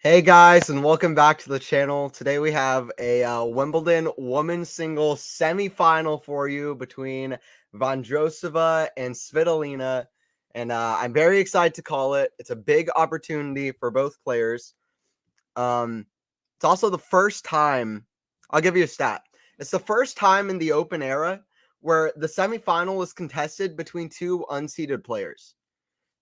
Hey guys, and welcome back to the channel. Today we have a Wimbledon women's singles semifinal for you between Vondrousova and Svitolina, and I'm very excited to call it. It's a big opportunity for both players. It's also the first time. I'll give you a stat. It's the first time in the Open era where the semifinal is contested between two unseeded players.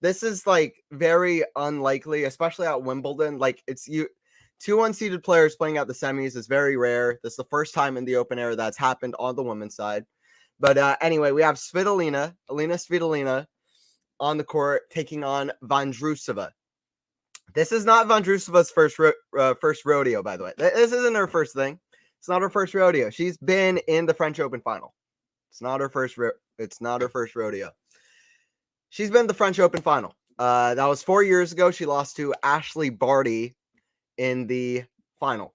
This is like very unlikely, especially at Wimbledon. Like two unseeded players playing at the semis is very rare. This is the first time in the Open era that's happened on the women's side. But anyway, we have Elina Svitolina on the court taking on Vondrousova. This is not Vondrousova's first rodeo, by the way. This isn't her first thing. It's not her first rodeo. She's been in the French Open final. It's not her first rodeo. She's been the French Open final. That was 4 years ago. She lost to Ashley Barty in the final.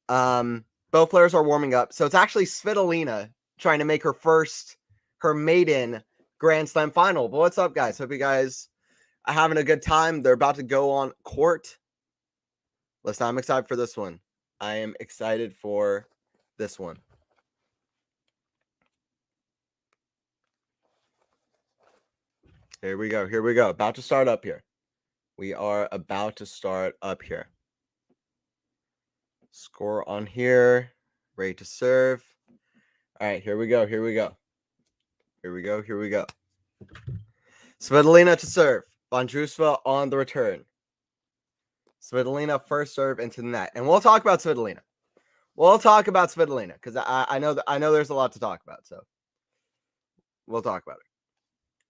Both players are warming up. So it's actually Svitolina trying to make her maiden Grand Slam final. But what's up, guys? Hope you guys are having a good time. They're about to go on court. Listen, I'm excited for this one. I am excited for this one. Here we go. About to start up here. We are about to start up here. Score on here. Ready to serve. All right, here we go. Svitolina to serve. Vondrousova on the return. Svitolina first serve into the net. And we'll talk about Svitolina. Because I know there's a lot to talk about. So we'll talk about it.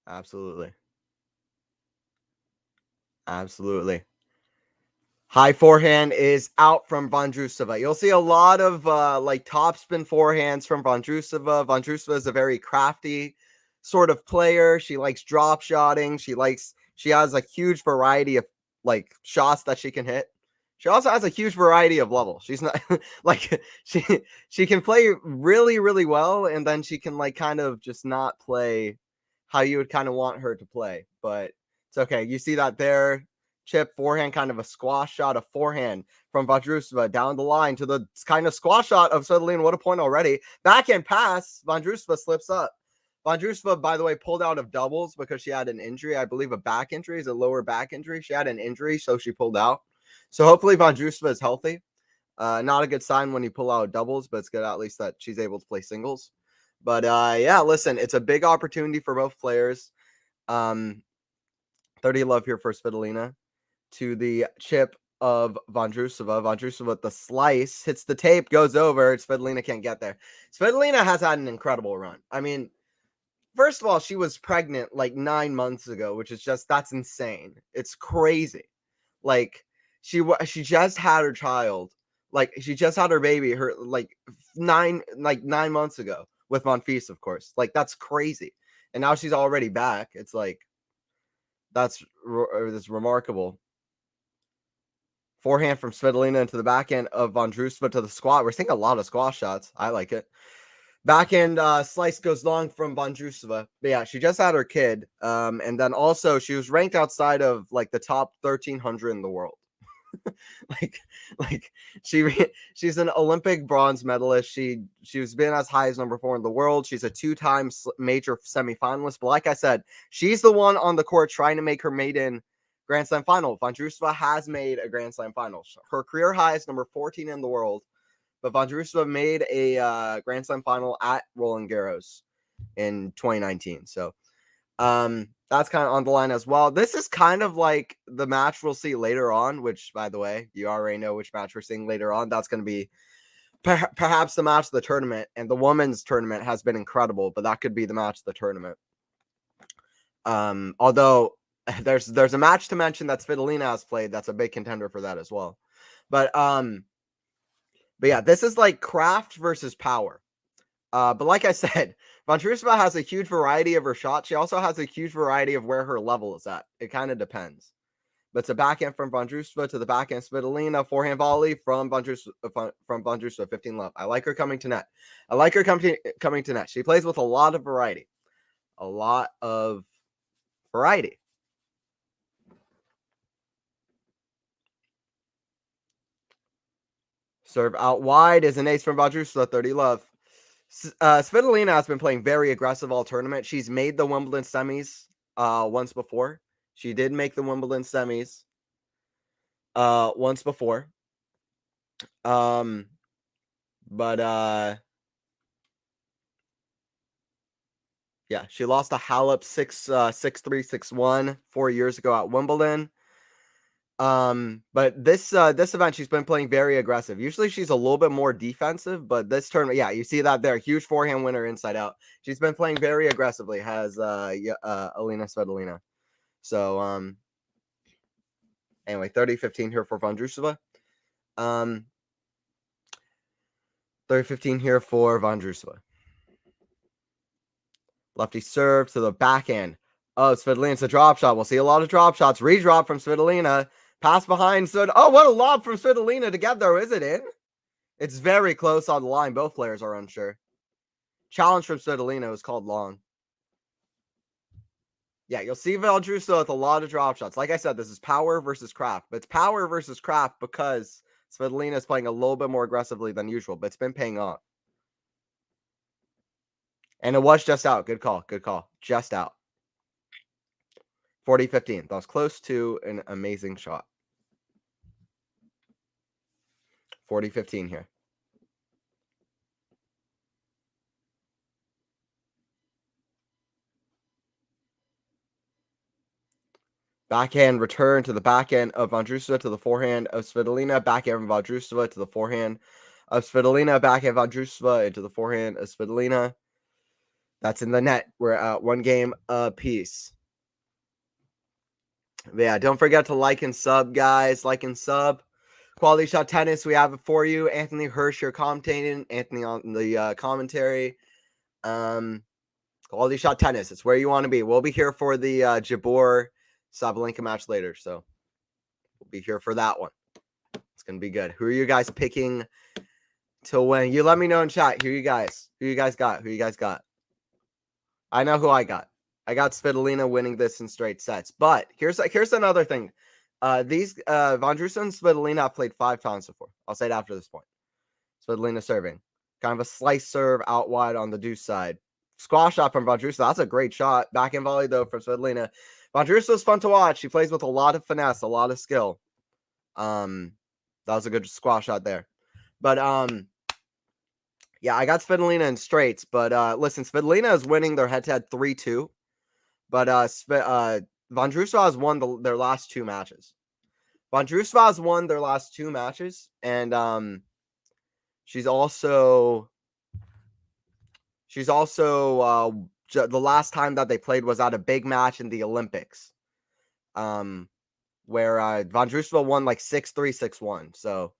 Absolutely. High forehand is out from Vondrousova. You'll see a lot of topspin forehands from Vondrousova. Vondrousova is a very crafty sort of player. She likes drop shotting. She has a huge variety of shots that she can hit. She also has a huge variety of levels. She's not she can play really, really well, and then she can kind of just not play how you would kind of want her to play. But it's okay. You see that there. Chip forehand, kind of a squash shot of forehand from Vondrousova down the line to the kind of squash shot of Svitolina. What a point already. Backhand pass. Vondrousova slips up. Vondrousova, by the way, pulled out of doubles because she had an injury. I believe a back injury, is a lower back injury. She had an injury, so she pulled out. So hopefully Vondrousova is healthy. Not a good sign when you pull out doubles, but it's good at least that she's able to play singles. But yeah, listen, it's a big opportunity for both players. 30 love here for Svitolina. To the chip of Vondrousova. Vondrousova with the slice, hits the tape, goes over. Svitolina can't get there. Svitolina has had an incredible run. I mean, first of all, she was pregnant 9 months ago, which is that's insane. It's crazy. She just had her child. She just had her baby 9 months ago with Monfils, of course. That's crazy. And now she's already back. It's that's remarkable. Forehand from Svitolina into the backhand of Vondrousova to the squat. We're seeing a lot of squash shots. I like it. Backhand slice goes long from Vondrousova. But yeah, she just had her kid. And then also she was ranked outside of the top 1,300 in the world. She's an Olympic bronze medalist. She's been as high as number 4 in the world. She's a 2-time major semifinalist. But like I said, she's the one on the court trying to make her maiden Grand Slam final. Vondrousova has made a Grand Slam final. Her career high is number 14 in the world, but Vondrousova made a Grand Slam final at Roland Garros in 2019. So that's kind of on the line as well. This is kind of like the match we'll see later on, which, by the way, you already know which match we're seeing later on. That's going to be perhaps the match of the tournament, and the women's tournament has been incredible, but that could be the match of the tournament. Although there's a match to mention that Svitolina has played that's a big contender for that as well. But yeah, this is craft versus power. But like I said, Vondrousova has a huge variety of her shots. She also has a huge variety of where her level is at. It kind of depends. But it's a backhand from Vondrousova to the backhand Svitolina. Forehand volley from Vondrousova, 15 love. I like her coming to net. Coming to net. She plays with a lot of variety. Serve out wide is an ace from Vondrousova, 30 love. Svitolina has been playing very aggressive all tournament. She's made the Wimbledon semis once before. She did make the Wimbledon semis once before. But yeah, she lost to Halep 6-3, 6-1 4 years ago at Wimbledon. But this event she's been playing very aggressive. Usually she's a little bit more defensive, but this tournament, yeah, you see that there, huge forehand winner inside out. She's been playing very aggressively, has Elina Svitolina. So anyway, 30-15 here for Vondrousova. 30-15 here for Vondrousova. Lefty serve to the backhand. Oh, Svitolina, it's a drop shot. We'll see a lot of drop shots. Redrop from Svitolina. Pass behind. Oh, what a lob from Svitolina to get there. Is it in? It's very close on the line. Both players are unsure. Challenge from Svitolina was called long. Yeah, you'll see Vondrousova with a lot of drop shots. Like I said, this is power versus craft. But it's power versus craft because Svitolina is playing a little bit more aggressively than usual, but it's been paying off. And it was just out. Good call. Good call. Just out. 40-15. That was close to an amazing shot. 40-15 here. Backhand return to the backhand of Vondrousova to the forehand of Svitolina. Backhand of Vondrousova to the forehand of Svitolina. Backhand of Vondrousova into the forehand of Svitolina. That's in the net. We're at one game apiece. But yeah, don't forget to like and sub, guys. Like and sub. Quality Shot Tennis, we have it for you. Anthony Hirsch, you're commentating. Anthony on the commentary. Quality Shot Tennis, it's where you want to be. We'll be here for the Jabeur Sabalenka match later, so we'll be here for that one. It's gonna be good. Who are you guys picking to win? You let me know in chat. Who you guys got? I know who I got. I got Svitolina winning this in straight sets. But here's another thing. These Vondrousova and Svitolina have played 5 times before. I'll say it after this point. Svitolina serving. Kind of a slice serve out wide on the deuce side. Squash shot from Vondrousova. That's a great shot. Backhand volley, though, from Svitolina. Vondrousova's fun to watch. She plays with a lot of finesse, a lot of skill. That was a good squash shot there. But, yeah, I got Svitolina in straights. But, listen, Svitolina is winning their head-to-head 3-2. But Vondrousova has won their last 2 matches. Vondrousova has won their last 2 matches. And she's also the last time that they played was at a big match in the Olympics, where Vondrousova won like 6-3, 6-1. So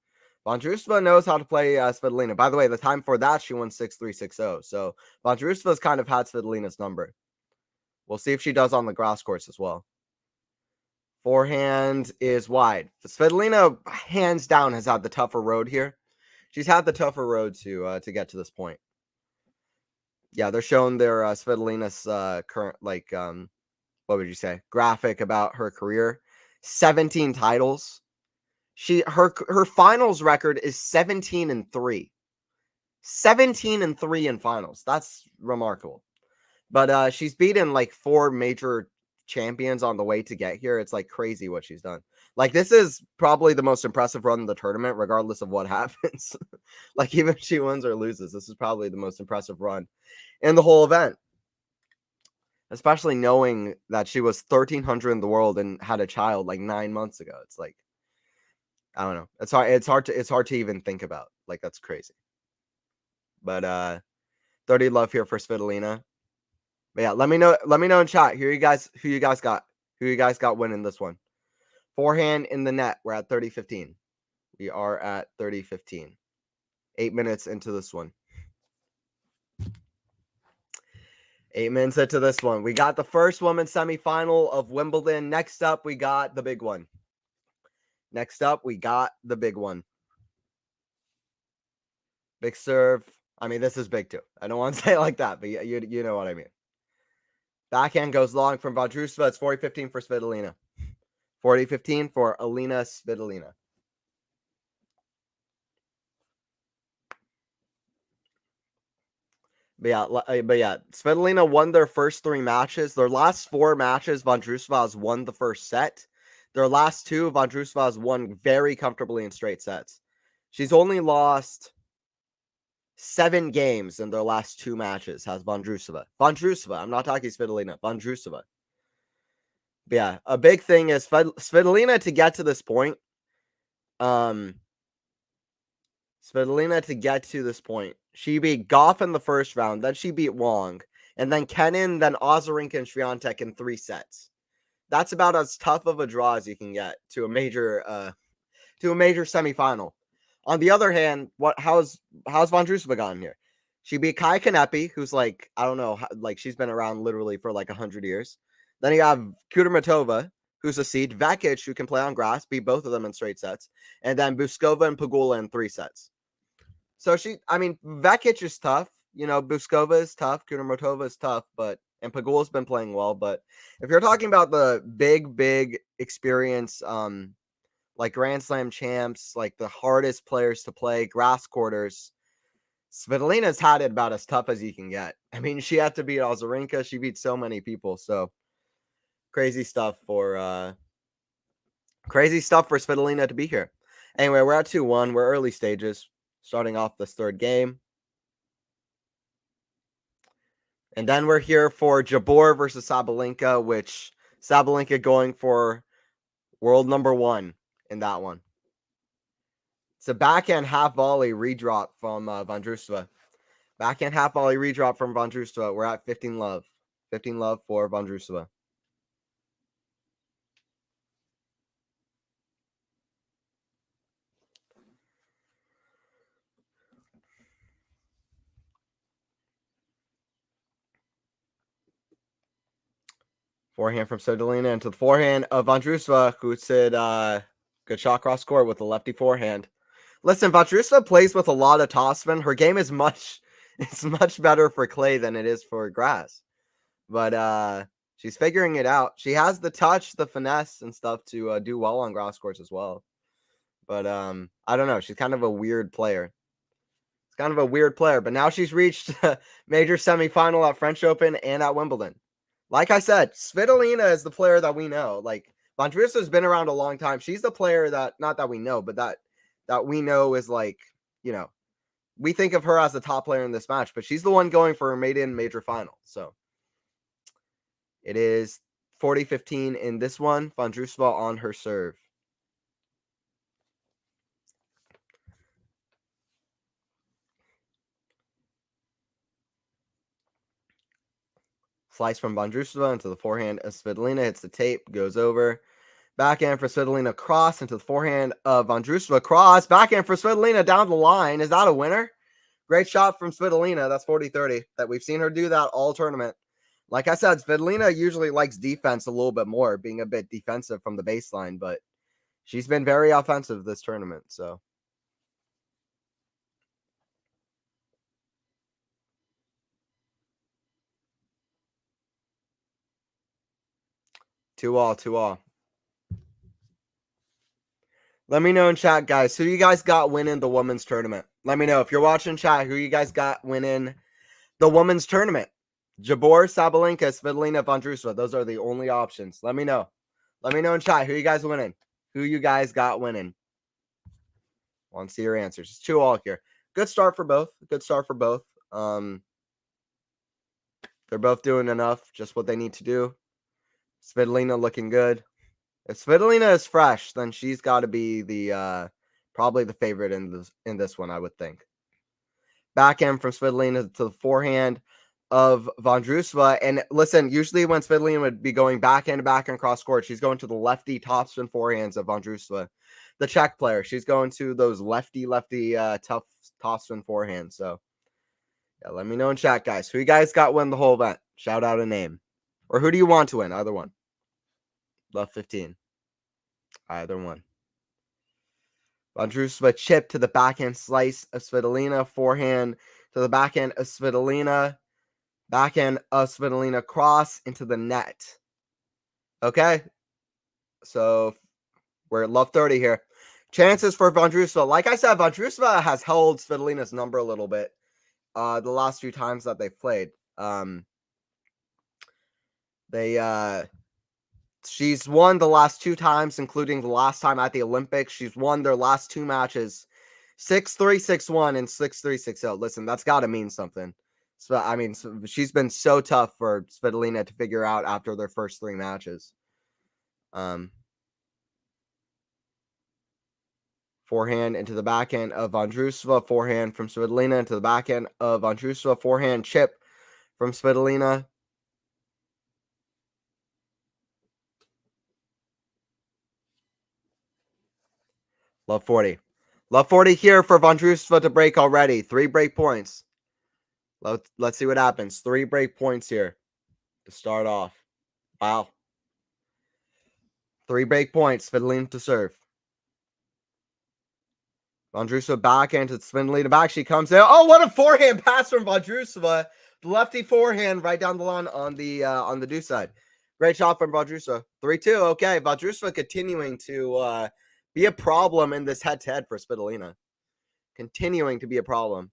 Vondrousova knows how to play Svitolina. By the way, the time for that, she won 6-3, 6-0. So Vondrousova's kind of had Svitolina's number. We'll see if she does on the grass courts as well. Forehand is wide. Svitolina, hands down, has had the tougher road here. She's had the tougher road to get to this point. Yeah, they're showing their Svitolina's current, like, what would you say, graphic about her career. 17 titles. Her finals record is 17-3. 17-3 in finals. That's remarkable. But she's beaten like 4 major champions on the way to get here. It's like crazy what she's done. Like, this is probably the most impressive run in the tournament, regardless of what happens. Like, even if she wins or loses, this is probably the most impressive run in the whole event. Especially knowing that she was 1,300 in the world and had a child like 9 months ago. It's like, I don't know. It's hard to even think about. Like, that's crazy. But 30 love here for Svitolina. But yeah, let me know in chat. Who you guys got? Who you guys got winning this one? Forehand in the net. We're at 30-15. We are at 30-15. 8 minutes into this one. 8 minutes into this one. We got the first women's semifinal of Wimbledon. Next up, we got the big one. Big serve. I mean, this is big too. I don't want to say it like that, but you know what I mean. Backhand goes long from Vondrousova. It's 40-15 for Svitolina. 40-15 for Elina Svitolina. But yeah, Svitolina won their first 3 matches. Their last 4 matches, Vondrousova has won the first set. Their last 2, Vondrousova has won very comfortably in straight sets. She's only lost 7 games in their last 2 matches, has Vondrousova. Vondrousova, I'm not talking Svitolina, Vondrousova. But yeah, a big thing is Svitolina to get to this point. Svitolina to get to this point. She beat Goff in the first round, then she beat Wong, and then Kenin, then Ozarenka and Swiatek in 3 sets. That's about as tough of a draw as you can get to a major semifinal. On the other hand, how's Vondrousova gotten here? She beat Kai Kanepi, who's like, I don't know, like she's been around literally for like 100 years. Then you have Kudermetova, who's a seed, Vekic, who can play on grass, beat both of them in straight sets, and then Buskova and Pegula in 3 sets. So Vekic is tough. You know, Buskova is tough. Kudermetova is tough, and Pegula's been playing well. But if you're talking about the big experience, like Grand Slam champs, like the hardest players to play, grass quarters, Svitolina's had it about as tough as you can get. I mean, she had to beat Ozarenka. She beat so many people. So crazy stuff for Svitolina to be here. Anyway, we're at 2-1. We're early stages, starting off this third game. And then we're here for Jabeur versus Sabalenka, which Sabalenka going for world number 1 in that one. It's a backhand half volley redrop from Vondrousova. Backhand half volley redrop from Vondrousova. We're at 15 love. 15 love for Vondrousova. Forehand from Svitolina into the forehand of Vondrousova, who said good shot cross court with a lefty forehand. Listen, Vondrousova plays with a lot of topspin. Her game is much better for clay than it is for grass. But she's figuring it out. She has the touch, the finesse, and stuff to do well on grass courts as well. But I don't know. She's kind of a weird player. It's kind of a weird player. But now she's reached major semifinal at French Open and at Wimbledon. Like I said, Svitolina is the player that we know. Like Vondrousova's been around a long time. She's the player that not that we know, but that we know is like, you know, we think of her as the top player in this match, but she's the one going for a maiden major final. So it is 40-15 in this one. Vondrousova on her serve. Slice from Vondrousova into the forehand of Svitolina. Hits the tape, goes over. Backhand for Svitolina, cross into the forehand of Vondrousova. Cross, backhand for Svitolina down the line. Is that a winner? Great shot from Svitolina. That's 40-30. That we've seen her do that all tournament. Like I said, Svitolina usually likes defense a little bit more, being a bit defensive from the baseline, but she's been very offensive this tournament. So 2-all, 2-all. Let me know in chat, guys. Who you guys got winning the women's tournament? Let me know. If you're watching chat, who you guys got winning the women's tournament? Jabeur, Sabalenka, Svitolina, Vondrousova. Those are the only options. Let me know. Let me know in chat. Who you guys winning? Who you guys got winning? Want to see your answers. It's 2-all here. Good start for both. Good start for both. They're both doing enough. Just what they need to do. Svitolina looking good. If Svitolina is fresh, then she's got to be the probably the favorite in this one, I would think. Backhand from Svitolina to the forehand of Vondrousova. And listen, usually when Svitolina would be going backhand to backhand cross court, she's going to the lefty topspin forehands of Vondrousova, the Czech player. She's going to those lefty tough topspin forehands. So yeah, let me know in chat, guys. Who you guys got win the whole event? Shout out a name. Or who do you want to win? Either one. Love 15. Either one. Vondrousova chip to the backhand slice of Svitolina. Forehand to the backhand of Svitolina. Backhand of Svitolina cross into the net. Okay. So we're at love 30 here. Chances for Vondrousova. Like I said, Vondrousova has held Svitolina's number a little bit the last few times that they've played. She's won the last 2 times, including the last time at the Olympics. She's won their last 2 matches 6-3, 6-1, and 6-3, 6-0. Listen, that's got to mean something. So, I mean, she's been so tough for Svitolina to figure out after their first 3 matches. Forehand into the backhand of Vondrousova. Forehand from Svitolina into the backhand of Vondrousova. Forehand chip from Svitolina. Love 40. Love 40 here for Vondrousova to break already. 3 break points. Let's see what happens. 3 break points here to start off. Wow. 3 break points. Svitolina to serve. Vondrousova backhand to Svitolina back. She comes in. Oh, what a forehand pass from Vondrousova. The lefty forehand right down the line on the deuce side. Great shot from Vondrousova. 3-2. Okay, Vondrousova continuing to be a problem in this head-to-head for Svitolina. Continuing to be a problem.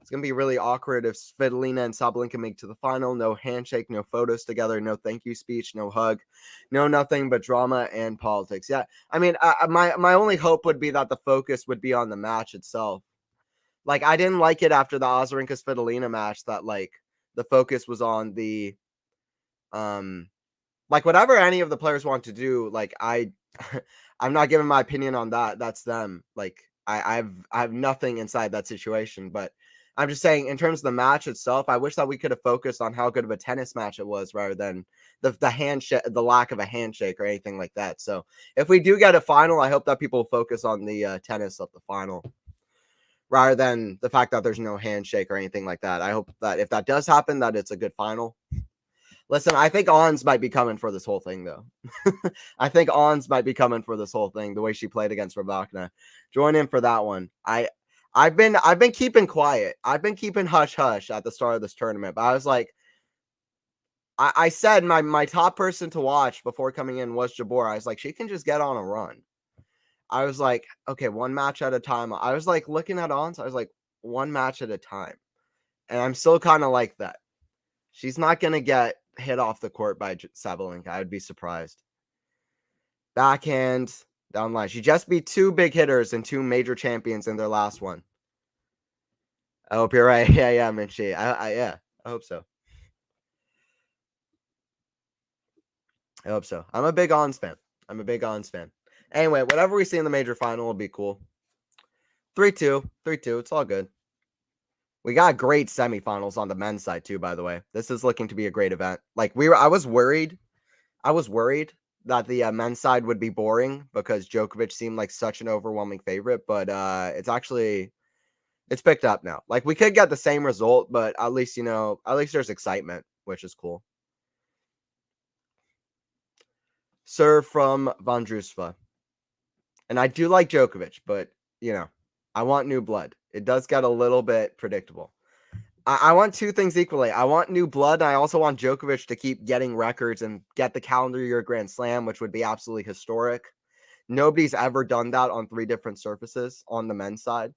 It's going to be really awkward if Svitolina and Sabalenka make to the final. No handshake, no photos together, no thank you speech, no hug, no nothing but drama and politics. Yeah, I mean, my only hope would be that the focus would be on the match itself. Like, I didn't like it after the Azarenka-Svitolina match that, like, the focus was on the, like, whatever any of the players want to do, like, I'm not giving my opinion on that. That's them. Like, I have nothing inside that situation, but I'm just saying, in terms of the match itself, I wish that we could have focused on how good of a tennis match it was rather than the handshake, the lack of a handshake or anything like that. So if we do get a final, I hope that people focus on the tennis of the final rather than the fact that there's no handshake or anything like that. I hope that if that does happen, that it's a good final. Listen, I think Ons might be coming for this whole thing, though. I think Ons might be coming for this whole thing, the way she played against Rybakina. Join in for that one. I've been keeping quiet. I've been keeping hush hush at the start of this tournament. But I was like, I said my top person to watch before coming in was Jabeur. I was like, she can just get on a run. I was like, okay, one match at a time. I was like looking at Ons. I was like, one match at a time. And I'm still kind of like that. She's not going to get hit off the court by Sabalenka. I would be surprised. Backhand down line. She just beat 2 big hitters and 2 major champions in their last one. I hope you're right. Yeah, Minchie. I hope so. I hope so. I'm a big Ons fan. Anyway, whatever we see in the major final will be cool. 3-2. It's all good. We got great semifinals on the men's side too, by the way. This is looking to be a great event. Like I was worried that the men's side would be boring because Djokovic seemed like such an overwhelming favorite, but it's picked up now. Like, we could get the same result, but at least there's excitement, which is cool. Serve from Vondrousova. And I do like Djokovic, but I want new blood. It does get a little bit predictable. I want 2 things equally. I want new blood, and I also want Djokovic to keep getting records and get the calendar year Grand Slam, which would be absolutely historic. Nobody's ever done that on 3 different surfaces on the men's side.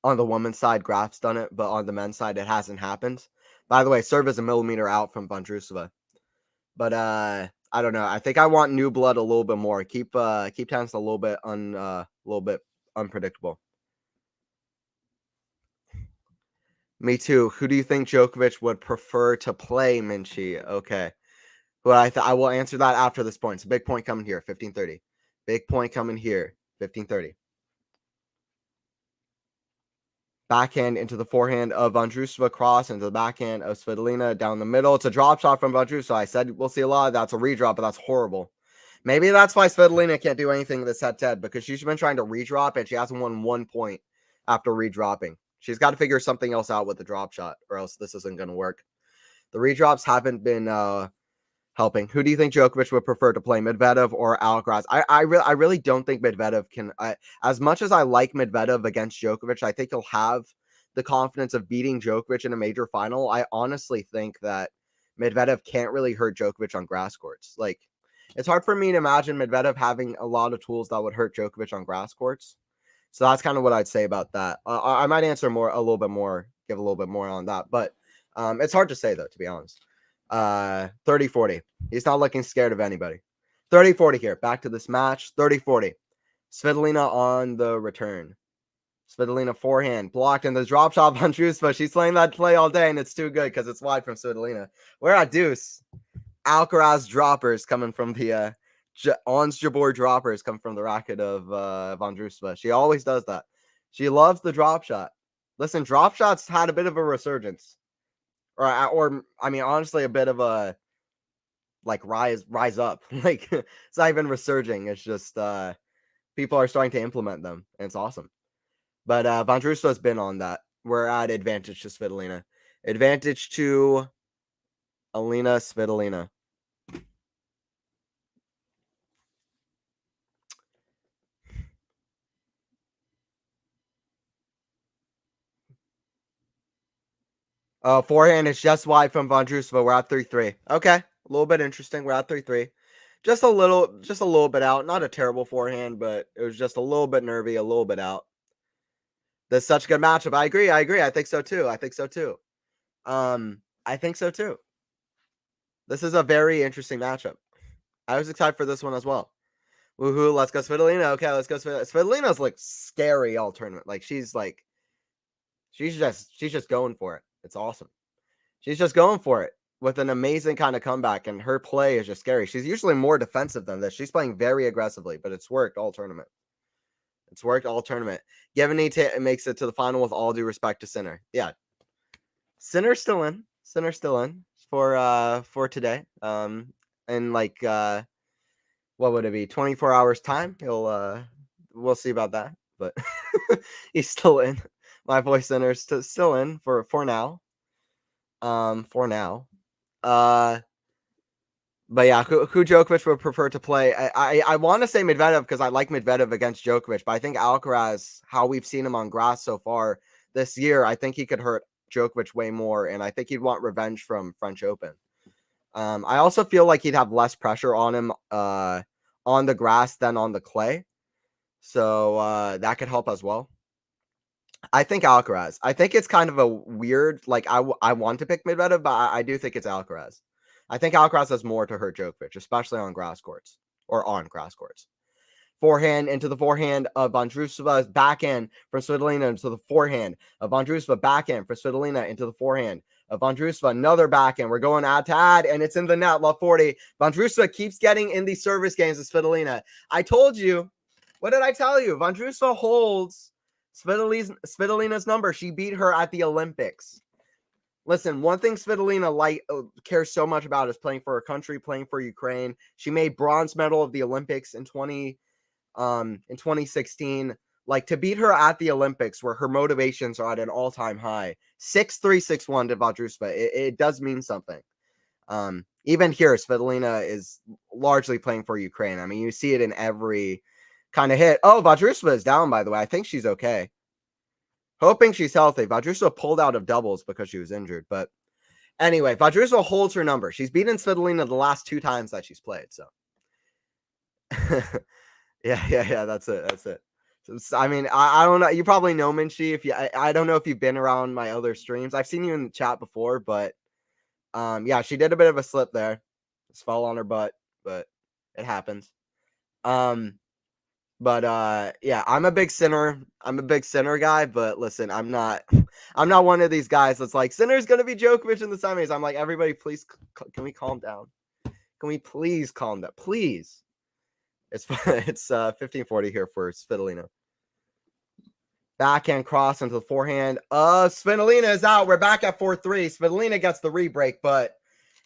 On the women's side, Graf's done it, but on the men's side, it hasn't happened. By the way, serve is a millimeter out from Vondrousova. But I don't know. I think I want new blood a little bit more. Keep tennis a little bit unpredictable. Me too. Who do you think Djokovic would prefer to play, Minchie? Okay. Well, I will answer that after this point. So big point coming here, 15:30. Big point coming here, 15:30. Backhand into the forehand of Vondrousova, cross into the backhand of Svitolina down the middle. It's a drop shot from Vondrousova. I said we'll see a lot of that. It's a redrop, but that's horrible. Maybe that's why Svitolina can't do anything in this head-to-head, because she's been trying to redrop and she hasn't won 1 point after redropping. She's got to figure something else out with the drop shot, or else this isn't going to work. The redrops haven't been helping. Who do you think Djokovic would prefer to play, Medvedev or Alcaraz? I really don't think Medvedev can. As much as I like Medvedev against Djokovic, I think he'll have the confidence of beating Djokovic in a major final. I honestly think that Medvedev can't really hurt Djokovic on grass courts. Like, it's hard for me to imagine Medvedev having a lot of tools that would hurt Djokovic on grass courts. So that's kind of what I'd say about that. I might answer give a little bit more on that, but it's hard to say though, to be honest. 30-40. He's not looking scared of anybody. 30-40 here. Back to this match. 30-40. Svitolina on the return. Svitolina forehand blocked, and the drop shot on Vondrousova. She's playing that play all day, and it's too good because it's wide from Svitolina. We're at deuce. Alcaraz droppers coming from the Ons Jabeur droppers come from the racket of Vondrousova. She always does that. She loves the drop shot. Listen, drop shots had a bit of a resurgence, or I mean, honestly, a bit of a like rise up. Like it's not even resurging. It's just people are starting to implement them, and it's awesome. But Vondrousova's been on that. We're at advantage to Svitolina. Advantage to Elina Svitolina. Forehand is just wide from Vondrousova. We're at 3-3. Okay, a little bit interesting. We're at 3-3. Just a little bit out. Not a terrible forehand, but it was just a little bit nervy, a little bit out. This is such a good matchup. I agree. I think so too. I think so too. This is a very interesting matchup. I was excited for this one as well. Woohoo, let's go Svitolina. Okay, let's go Svitolina. Svitolina's like scary all tournament. Like she's just going for it. It's awesome. She's just going for it with an amazing kind of comeback, and her play is just scary. She's usually more defensive than this. She's playing very aggressively, but it's worked all tournament. Giovanni makes it to the final with all due respect to Sinner. Yeah. Sinner's still in. For today. In like what would it be? 24 hours time. We'll see about that. But he's still in. My boy Sinner's still in for now. But yeah, who Djokovic would prefer to play? I want to say Medvedev because I like Medvedev against Djokovic, but I think Alcaraz, how we've seen him on grass so far this year, I think he could hurt Djokovic way more, and I think he'd want revenge from French Open. I also feel like he'd have less pressure on him on the grass than on the clay, so that could help as well. I think Alcaraz. I think it's kind of a weird, like I want to pick Medvedev, but I do think it's Alcaraz. I think Alcaraz has more to hurt Djokovic, especially on grass courts. Forehand into the forehand of Vondrousova, backhand from Svitolina into the forehand of Vondrousova, backhand for Svitolina into the forehand of Vondrousova, another backhand. We're going ad to ad, and it's in the net, love 40. Vondrousova keeps getting in these service games of Svitolina. I told you. What did I tell you? Vondrousova holds Svitolina's number. She beat her at the Olympics. Listen, one thing Svitolina cares so much about is playing for her country, playing for Ukraine. She made bronze medal of the Olympics in 2016. Like, to beat her at the Olympics, where her motivations are at an all-time high, 6-3, 6-1 to Vondrousova, it does mean something. Even here, Svitolina is largely playing for Ukraine. I mean, you see it in every kind of hit. Oh, Vondrousova is down, by the way. I think she's okay. Hoping she's healthy. Vondrousova pulled out of doubles because she was injured. But anyway, Vondrousova holds her number. She's beaten Svitolina the last 2 times that she's played. So, yeah. That's it. So, I mean, I don't know. You probably know Minchie. I don't know if you've been around my other streams. I've seen you in the chat before, but yeah, she did a bit of a slip there. Just fell on her butt, but it happens. But yeah, I'm a big Sinner guy, but listen, I'm not one of these guys that's like, Sinner's gonna be Djokovic in the semis. I'm like, everybody, please, can we calm down? Can we please calm down? Please. It's 15-40 here for Svitolina. Backhand cross into the forehand. Svitolina is out. We're back at 4-3. Svitolina gets the re-break, but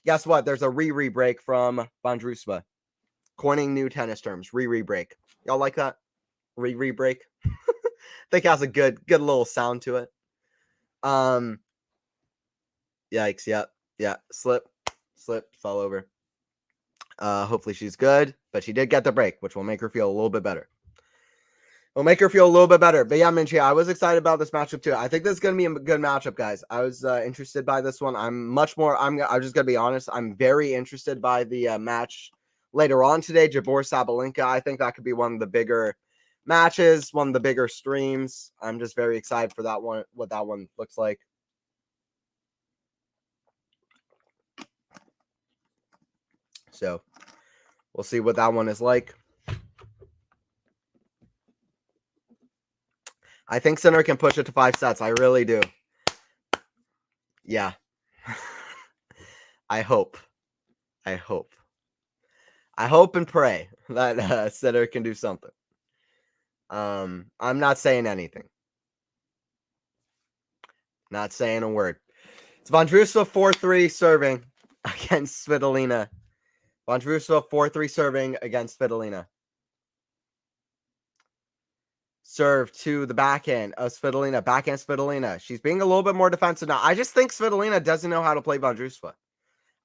guess what? There's a re-break from Vondrousova. Coining new tennis terms. Re-break. Y'all like that? Re-break? I think it has a good little sound to it. Yikes. Yeah. Slip, fell over. Hopefully she's good, but she did get the break, which will make her feel a little bit better. But yeah, Minchie, I was excited about this matchup too. I think this is going to be a good matchup, guys. I was interested by this one. I'm just going to be honest. I'm very interested by the match later on today, Jabeur Sabalenka. I think that could be one of the bigger matches, one of the bigger streams. I'm just very excited for that one, what that one looks like. So we'll see what that one is like. I think Sinner can push it to 5 sets. I really do. Yeah. I hope. I hope and pray that Sinner can do something. I'm not saying anything. Not saying a word. It's Vondrousova 4-3 serving against Svitolina. Vondrousova 4-3 serving against Svitolina. Serve to the backhand of Svitolina. Backhand Svitolina. She's being a little bit more defensive now. I just think Svitolina doesn't know how to play Vondrousova.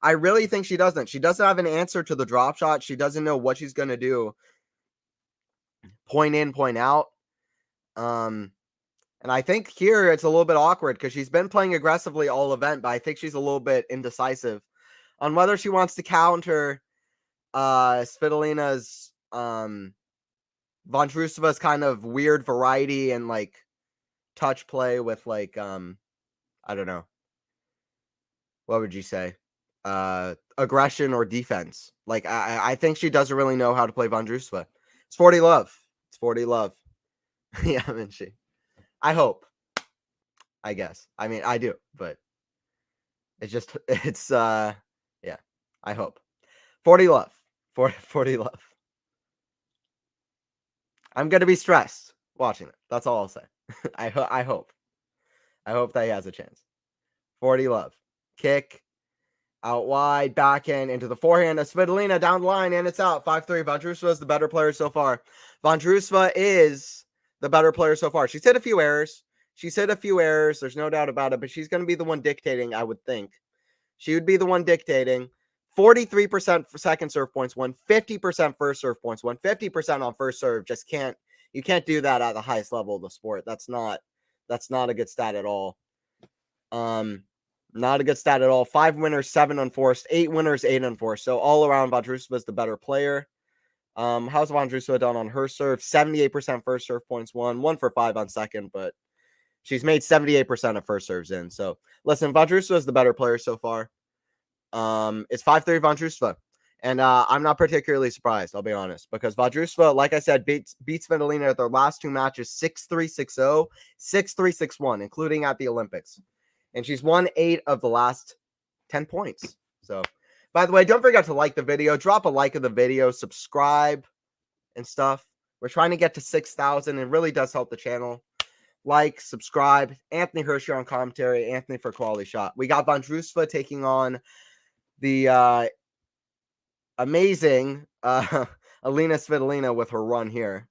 I really think she doesn't. She doesn't have an answer to the drop shot. She doesn't know what she's going to do. Point in, point out. And I think here it's a little bit awkward because she's been playing aggressively all event, but I think she's a little bit indecisive on whether she wants to counter Svitolina's Vondrousova's kind of weird variety and like touch play with like I don't know. What would you say? Aggression or defense. Like I think she doesn't really know how to play Vondrousova. It's 40 love. It's 40 love. Yeah, I mean I hope. I guess. I mean I do, but it's yeah. I hope. 40 love. 40 love. I'm gonna be stressed watching it. That's all I'll say. I hope. I hope that he has a chance. 40 love. Kick. Out wide. Backhand into the forehand of Svitolina down the line. And it's out. 5-3. Vondrousova is the better player so far. Vondrousova is the better player so far. She's hit a few errors. There's no doubt about it. But she's going to be the one dictating, I would think. She would be the one dictating. 43% for second serve points won. 50% first serve points won. 50% on first serve. Just can't. You can't do that at the highest level of the sport. That's not a good stat at all. Not a good stat at all. 5 winners, 7 unforced. 8 winners, 8 unforced. So all around, Vondrousova is the better player. How's Vondrousova done on her serve? 78% first serve points won. 1 for 5 on second, but she's made 78% of first serves in. So listen, Vondrousova is the better player so far. It's 5-3 Vondrousova. And I'm not particularly surprised, I'll be honest, because Vondrousova, like I said, beats Svitolina at their last 2 matches 6-3, 6-0, 6-3, 6-1, including at the Olympics. And she's won 8 of the last 10 points. So, by the way, don't forget to like the video. Drop a like of the video. Subscribe and stuff. We're trying to get to 6,000. It really does help the channel. Like, subscribe. Anthony Hirsch here on commentary. Anthony for QualityShot. We got Vondrousova taking on the amazing Elina Svitolina with her run here.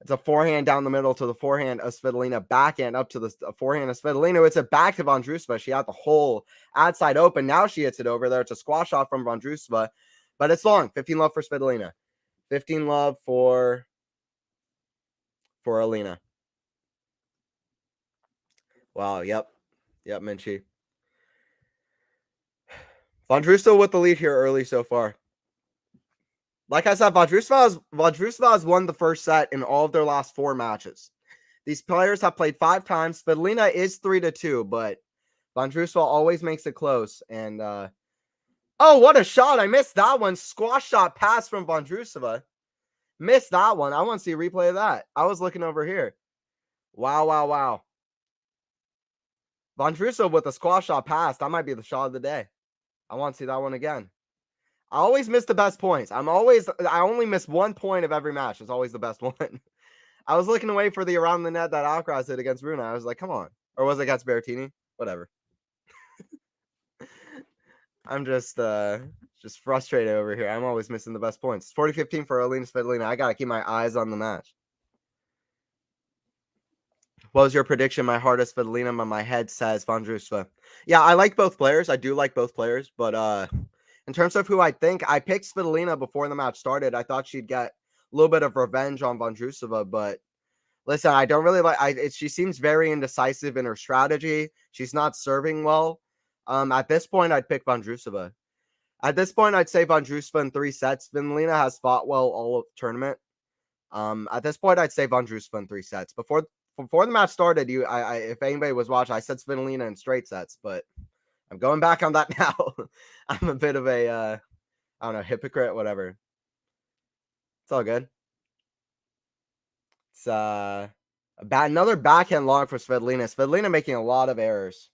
It's a forehand down the middle to the forehand of Svitolina. Backhand up to the forehand of Svitolina. It's a back to Vondrousova. She had the whole outside open. Now she hits it over there. It's a squash off from Vondrousova. But it's long. 15 love for Svitolina. 15 love for Elina. Wow. Yep, Minchie. Vondrousova with the lead here early so far. Like I said, Vondrousova has won the first set in all of their last 4 matches. These players have played 5 times. Svitolina is 3-2, but Vondrousova always makes it close. And oh, what a shot! I missed that one. Squash shot pass from Vondrousova. Missed that one. I want to see a replay of that. I was looking over here. Wow. Vondrousova with a squash shot pass. That might be the shot of the day. I want to see that one again. I always miss the best points. I only miss 1 point of every match. It's always the best one. I was looking away for the around the net that Alcaraz did against Runa. I was like, come on. Or was it against Berrettini? Whatever. I'm just frustrated over here. I'm always missing the best points. 40-15 for Elina Svitolina. I got to keep my eyes on the match. What was your prediction? My heart is Svitolina, but my head says Vondrousova. Yeah, I like both players. I do like both players, but in terms of who I think, I picked Svitolina before the match started. I thought she'd get a little bit of revenge on Vondrousova, but listen, I don't really like. She seems very indecisive in her strategy. She's not serving well. At this point, I'd pick Vondrousova. At this point, I'd say Vondrousova in 3 sets. Svitolina has fought well all of the tournament. At this point, I'd say Vondrousova in 3 sets. Before the match started, if anybody was watching, I said Svitolina in straight sets, but I'm going back on that now. I'm a bit of a, I don't know, hypocrite, whatever. It's all good. It's another backhand long for Svitolina. Svitolina making a lot of errors.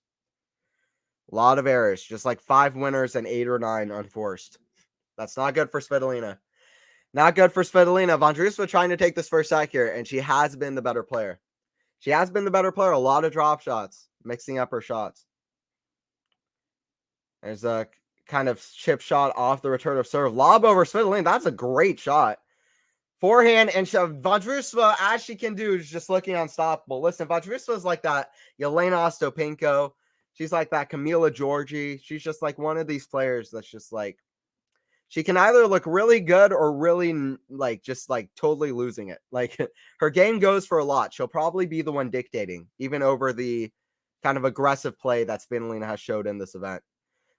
A lot of errors. Just like 5 winners and 8 or 9 unforced. That's not good for Svitolina. Not good for Svitolina. Vondrousova trying to take this first set here, and she has been the better player. She has been the better player. A lot of drop shots, mixing up her shots. There's a kind of chip shot off the return of serve. Lob over Svitolina. That's a great shot. Forehand, and Vondrousova, as she can do, is just looking unstoppable. Listen, Vondrousova is like that Elina Ostapenko. She's like that Camila Giorgi. She's just like one of these players that's just like, she can either look really good or really like just like totally losing it. Like her game goes for a lot. She'll probably be the one dictating, even over the kind of aggressive play that Svitolina has showed in this event.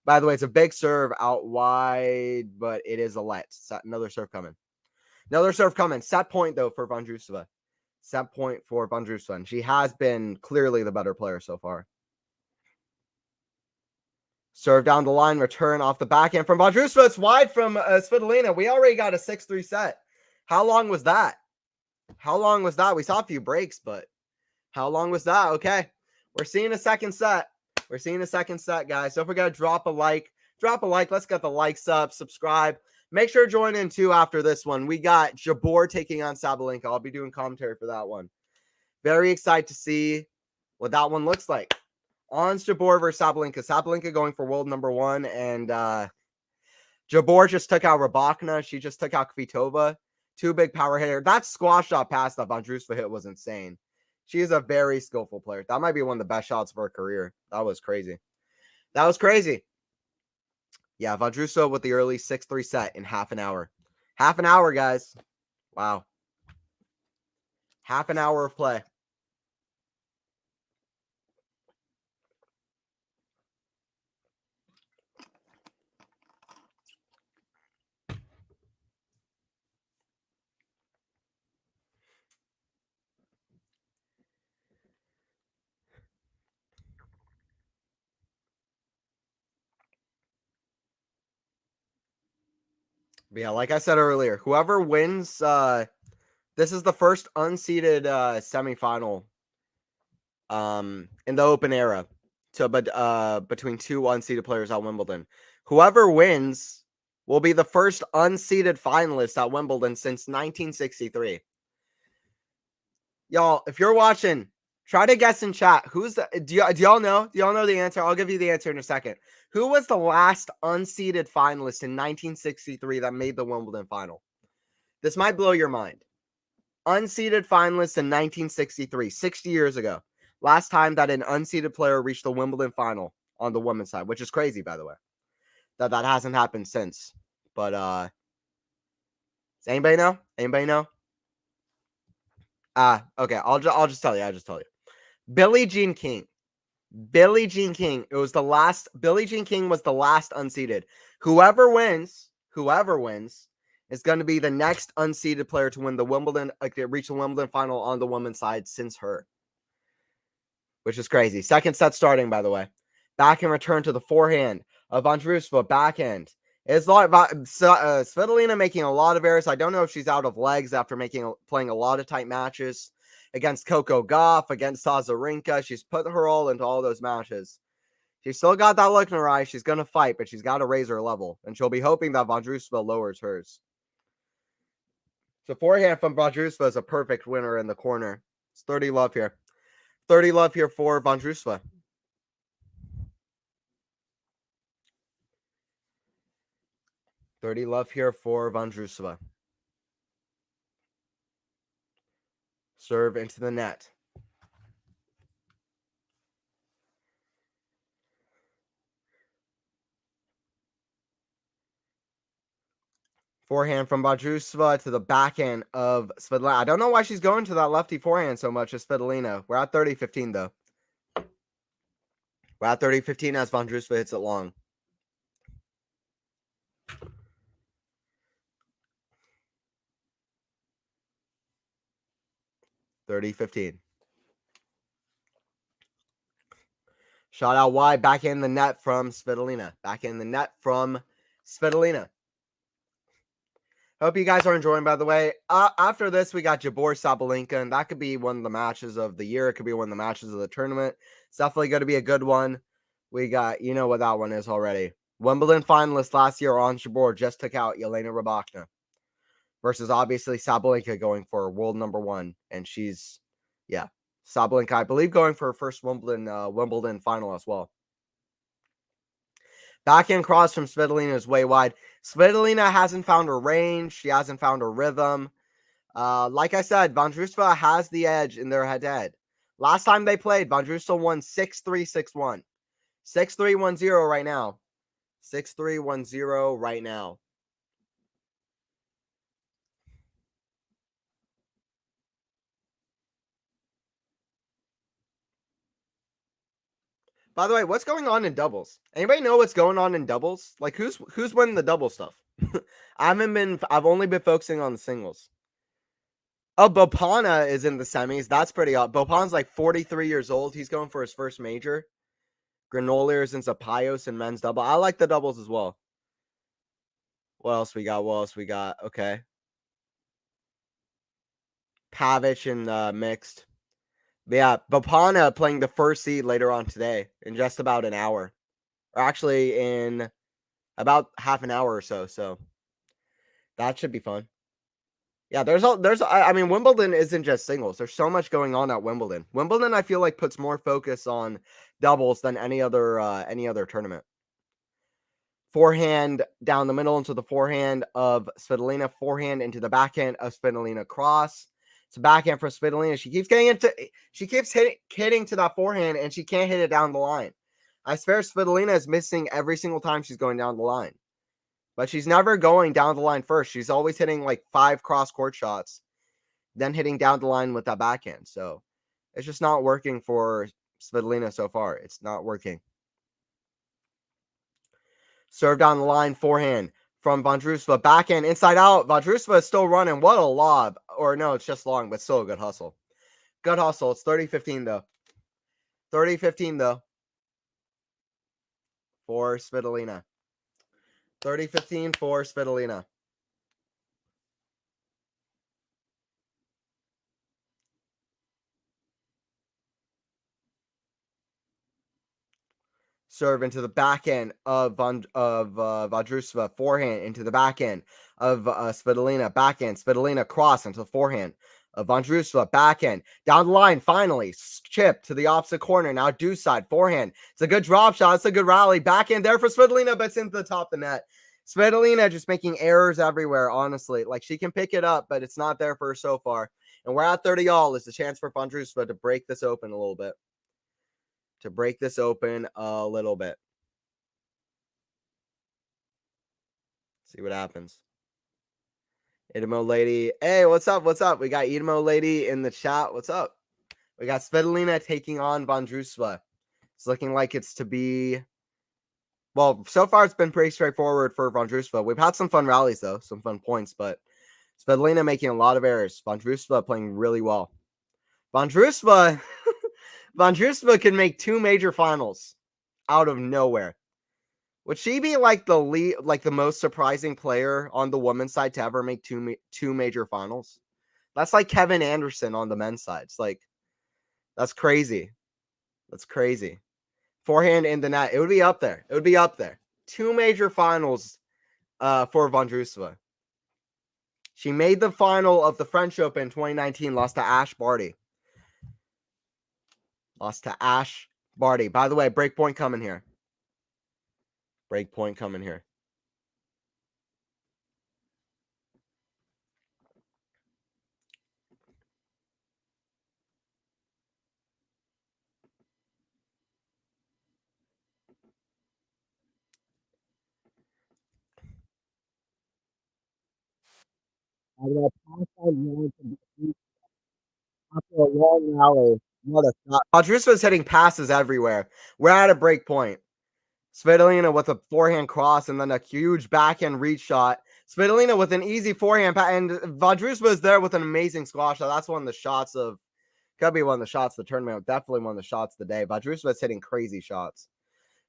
By the way, it's a big serve out wide, but it is a let. Another serve coming. Another serve coming. Set point, though, for Vondrousova. Set point for Vondrousova. And she has been clearly the better player so far. Serve down the line. Return off the backhand from Vondrousova. It's wide from Svitolina. We already got a 6-3 set. How long was that? How long was that? We saw a few breaks, but how long was that? Okay. We're seeing a second set. We're seeing a second set, guys. Don't forget to drop a like. Drop a like. Let's get the likes up. Subscribe. Make sure to join in, too, after this one. We got Jabeur taking on Sabalenka. I'll be doing commentary for that one. Very excited to see what that one looks like. Ons Jabeur versus Sabalenka. Sabalenka going for world number 1. And Jabeur just took out Rybakina. She just took out Kvitova. 2 big power hitter. That squash shot pass that Vondrousova hit was insane. She is a very skillful player. That might be one of the best shots of her career. That was crazy. That was crazy. Yeah, Vondrousova with the early 6-3 set in half an hour. Half an hour, guys. Wow. Half an hour of play. But yeah, like I said earlier, whoever wins, this is the first unseeded semifinal in the open era between 2 unseeded players at Wimbledon. Whoever wins will be the first unseeded finalist at Wimbledon since 1963. Y'all, if you're watching, try to guess in chat. Who's the do y'all know? Do y'all know the answer? I'll give you the answer in a second. Who was the last unseeded finalist in 1963 that made the Wimbledon final? This might blow your mind. Unseeded finalist in 1963, 60 years ago. Last time that an unseeded player reached the Wimbledon final on the women's side, which is crazy, by the way. That hasn't happened since. But does anybody know? Anybody know? Okay, I'll just tell you. I'll just tell you. Billie Jean King. Billie Jean King. Billie Jean King was the last unseeded. Whoever wins is going to be the next unseeded player to win the Wimbledon, reach the Wimbledon final on the women's side since her. Which is crazy. Second set starting, by the way. Back and return to the forehand of Vondrousova. Backhand. It's like Svitolina making a lot of errors. I don't know if she's out of legs after playing a lot of tight matches against Coco Gauff, against Sazarenka. She's put her all into all those matches. She's still got that look in her eye. She's going to fight, but she's got to raise her level. And she'll be hoping that Vondrousova lowers hers. So forehand from Vondrousova is a perfect winner in the corner. It's 30 love here. 30 love here for Vondrousova. Love here for Vondrousova. Serve into the net. Forehand from Vondrousova to the backhand of Svitolina. I don't know why she's going to that lefty forehand so much as Svitolina. We're at 30-15, though. We're at 30-15 as Vondrousova hits it long. 30-15. Shot out wide, back in the net from Svitolina. Back in the net from Svitolina. Hope you guys are enjoying, by the way. After this, we got Jabor Sabalenka, and that could be one of the matches of the year. It could be one of the matches of the tournament. It's definitely going to be a good one. We got, you know what that one is already. Wimbledon finalist last year on Jabor just took out Elina Rybakina versus obviously Sabalenka going for world number 1. And she's, yeah, Sabalenka, I believe, going for her first Wimbledon final as well. Backhand cross from Svitolina is way wide. Svitolina hasn't found her range. She hasn't found her rhythm. Like I said, Vondrousova has the edge in their head-to-head. Last time they played, Vondrousova won 6-3, 6-1. 6-3, 1-0 right now. 6-3, 1-0 right now. By the way, what's going on in doubles? Anybody know what's going on in doubles? Like who's winning the double stuff? I've only been focusing on the singles. Oh, Bopana is in the semis. That's pretty odd. Bopana's like 43 years old. He's going for his first major. Granoliers and Zapayos in men's double. I like the doubles as well. What else we got? Okay. Pavic in mixed. But yeah, Bopana playing the first seed later on today in just about an hour. Or actually in about half an hour or so. So that should be fun. Yeah, I mean, Wimbledon isn't just singles. There's so much going on at Wimbledon. Wimbledon, I feel like, puts more focus on doubles than any other tournament. Forehand down the middle into the forehand of Svitolina. Forehand into the backhand of Svitolina. Cross. It's a backhand for Svitolina. She keeps hitting to that forehand, and she can't hit it down the line. I swear Svitolina is missing every single time she's going down the line. But she's never going down the line first. She's always hitting like 5 cross-court shots, then hitting down the line with that backhand. So it's just not working for Svitolina so far. It's not working. Serve down the line, forehand from Vondrousova. Backhand, inside out. Vondrousova is still running. What a lob. Or no, it's just long, but still a good hustle. Good hustle. It's 30-15 though. 30-15 though. For Svitolina. 30-15 for Svitolina. Serve into the backhand of Vondrousova. Forehand into the backhand of Svitolina. Backhand. Svitolina cross into the forehand of Vondrousova. Backhand. Down the line, finally. Chip to the opposite corner. Now deuce side. Forehand. It's a good drop shot. It's a good rally. Backhand there for Svitolina, but it's into the top of the net. Svitolina just making errors everywhere, honestly. Like, she can pick it up, but it's not there for her so far. And we're at 30-all. It's a chance for Vondrousova to break this open a little bit. See what happens. Idemo Lady. Hey, what's up? We got Idemo Lady in the chat. What's up? We got Svitolina taking on Vondrousova. It's looking like it's to be... Well, so far it's been pretty straightforward for Vondrousova. We've had some fun rallies, though. Some fun points, but Svitolina making a lot of errors. Vondrousova playing really well. Vondrousova can make 2 major finals out of nowhere. Would she be like the most surprising player on the women's side to ever make two major finals? That's like Kevin Anderson on the men's side. It's like, that's crazy. That's crazy. Forehand in the net. It would be up there. 2 major finals for Vondrousova. She made the final of the French Open 2019, lost to Ash Barty. By the way, break point coming here. After a long rally, what a shot. Vondrousova's hitting passes everywhere. We're at a break point. Svitolina with a forehand cross and then a huge backhand reach shot. Svitolina with an easy forehand and Vondrousova is there with an amazing squash shot. That's one of the shots of Could be one of the shots of the tournament. Definitely one of the shots of the day. Vondrousova's hitting crazy shots.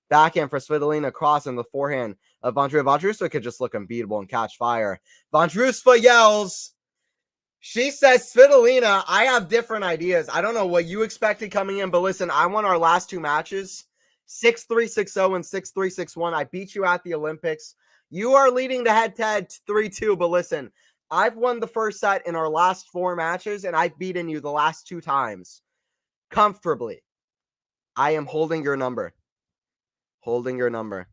Backhand for Svitolina, crossing the forehand of Vondrousova. Vondrousova could just look unbeatable and catch fire. Vondrousova yells. She says, Svitolina, I have different ideas. I don't know what you expected coming in, but listen, I won our last 2 matches. 6-3, 6-0, and 6-3, 6-1. I beat you at the Olympics. You are leading the head-to-head 3-2, but listen, I've won the first set in our last 4 matches, and I've beaten you the last 2 times. Comfortably. I am holding your number. Holding your number.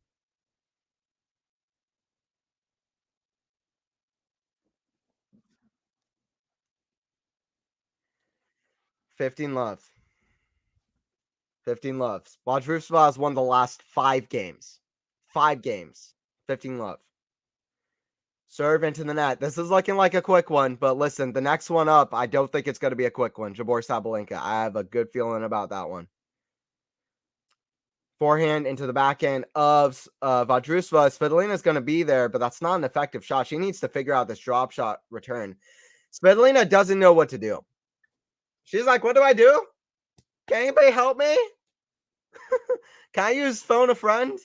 $15 love. 15 loves. Vondrousova has won the last 5 games. 5 games. 15 love. Serve into the net. This is looking like a quick one, but listen, the next one up, I don't think it's going to be a quick one. Jabor Sabalenka. I have a good feeling about that one. Forehand into the backhand of Vondrousova. Svitolina is going to be there, but that's not an effective shot. She needs to figure out this drop shot return. Svitolina doesn't know what to do. She's like, what do I do? Can anybody help me? Can I use phone a friend?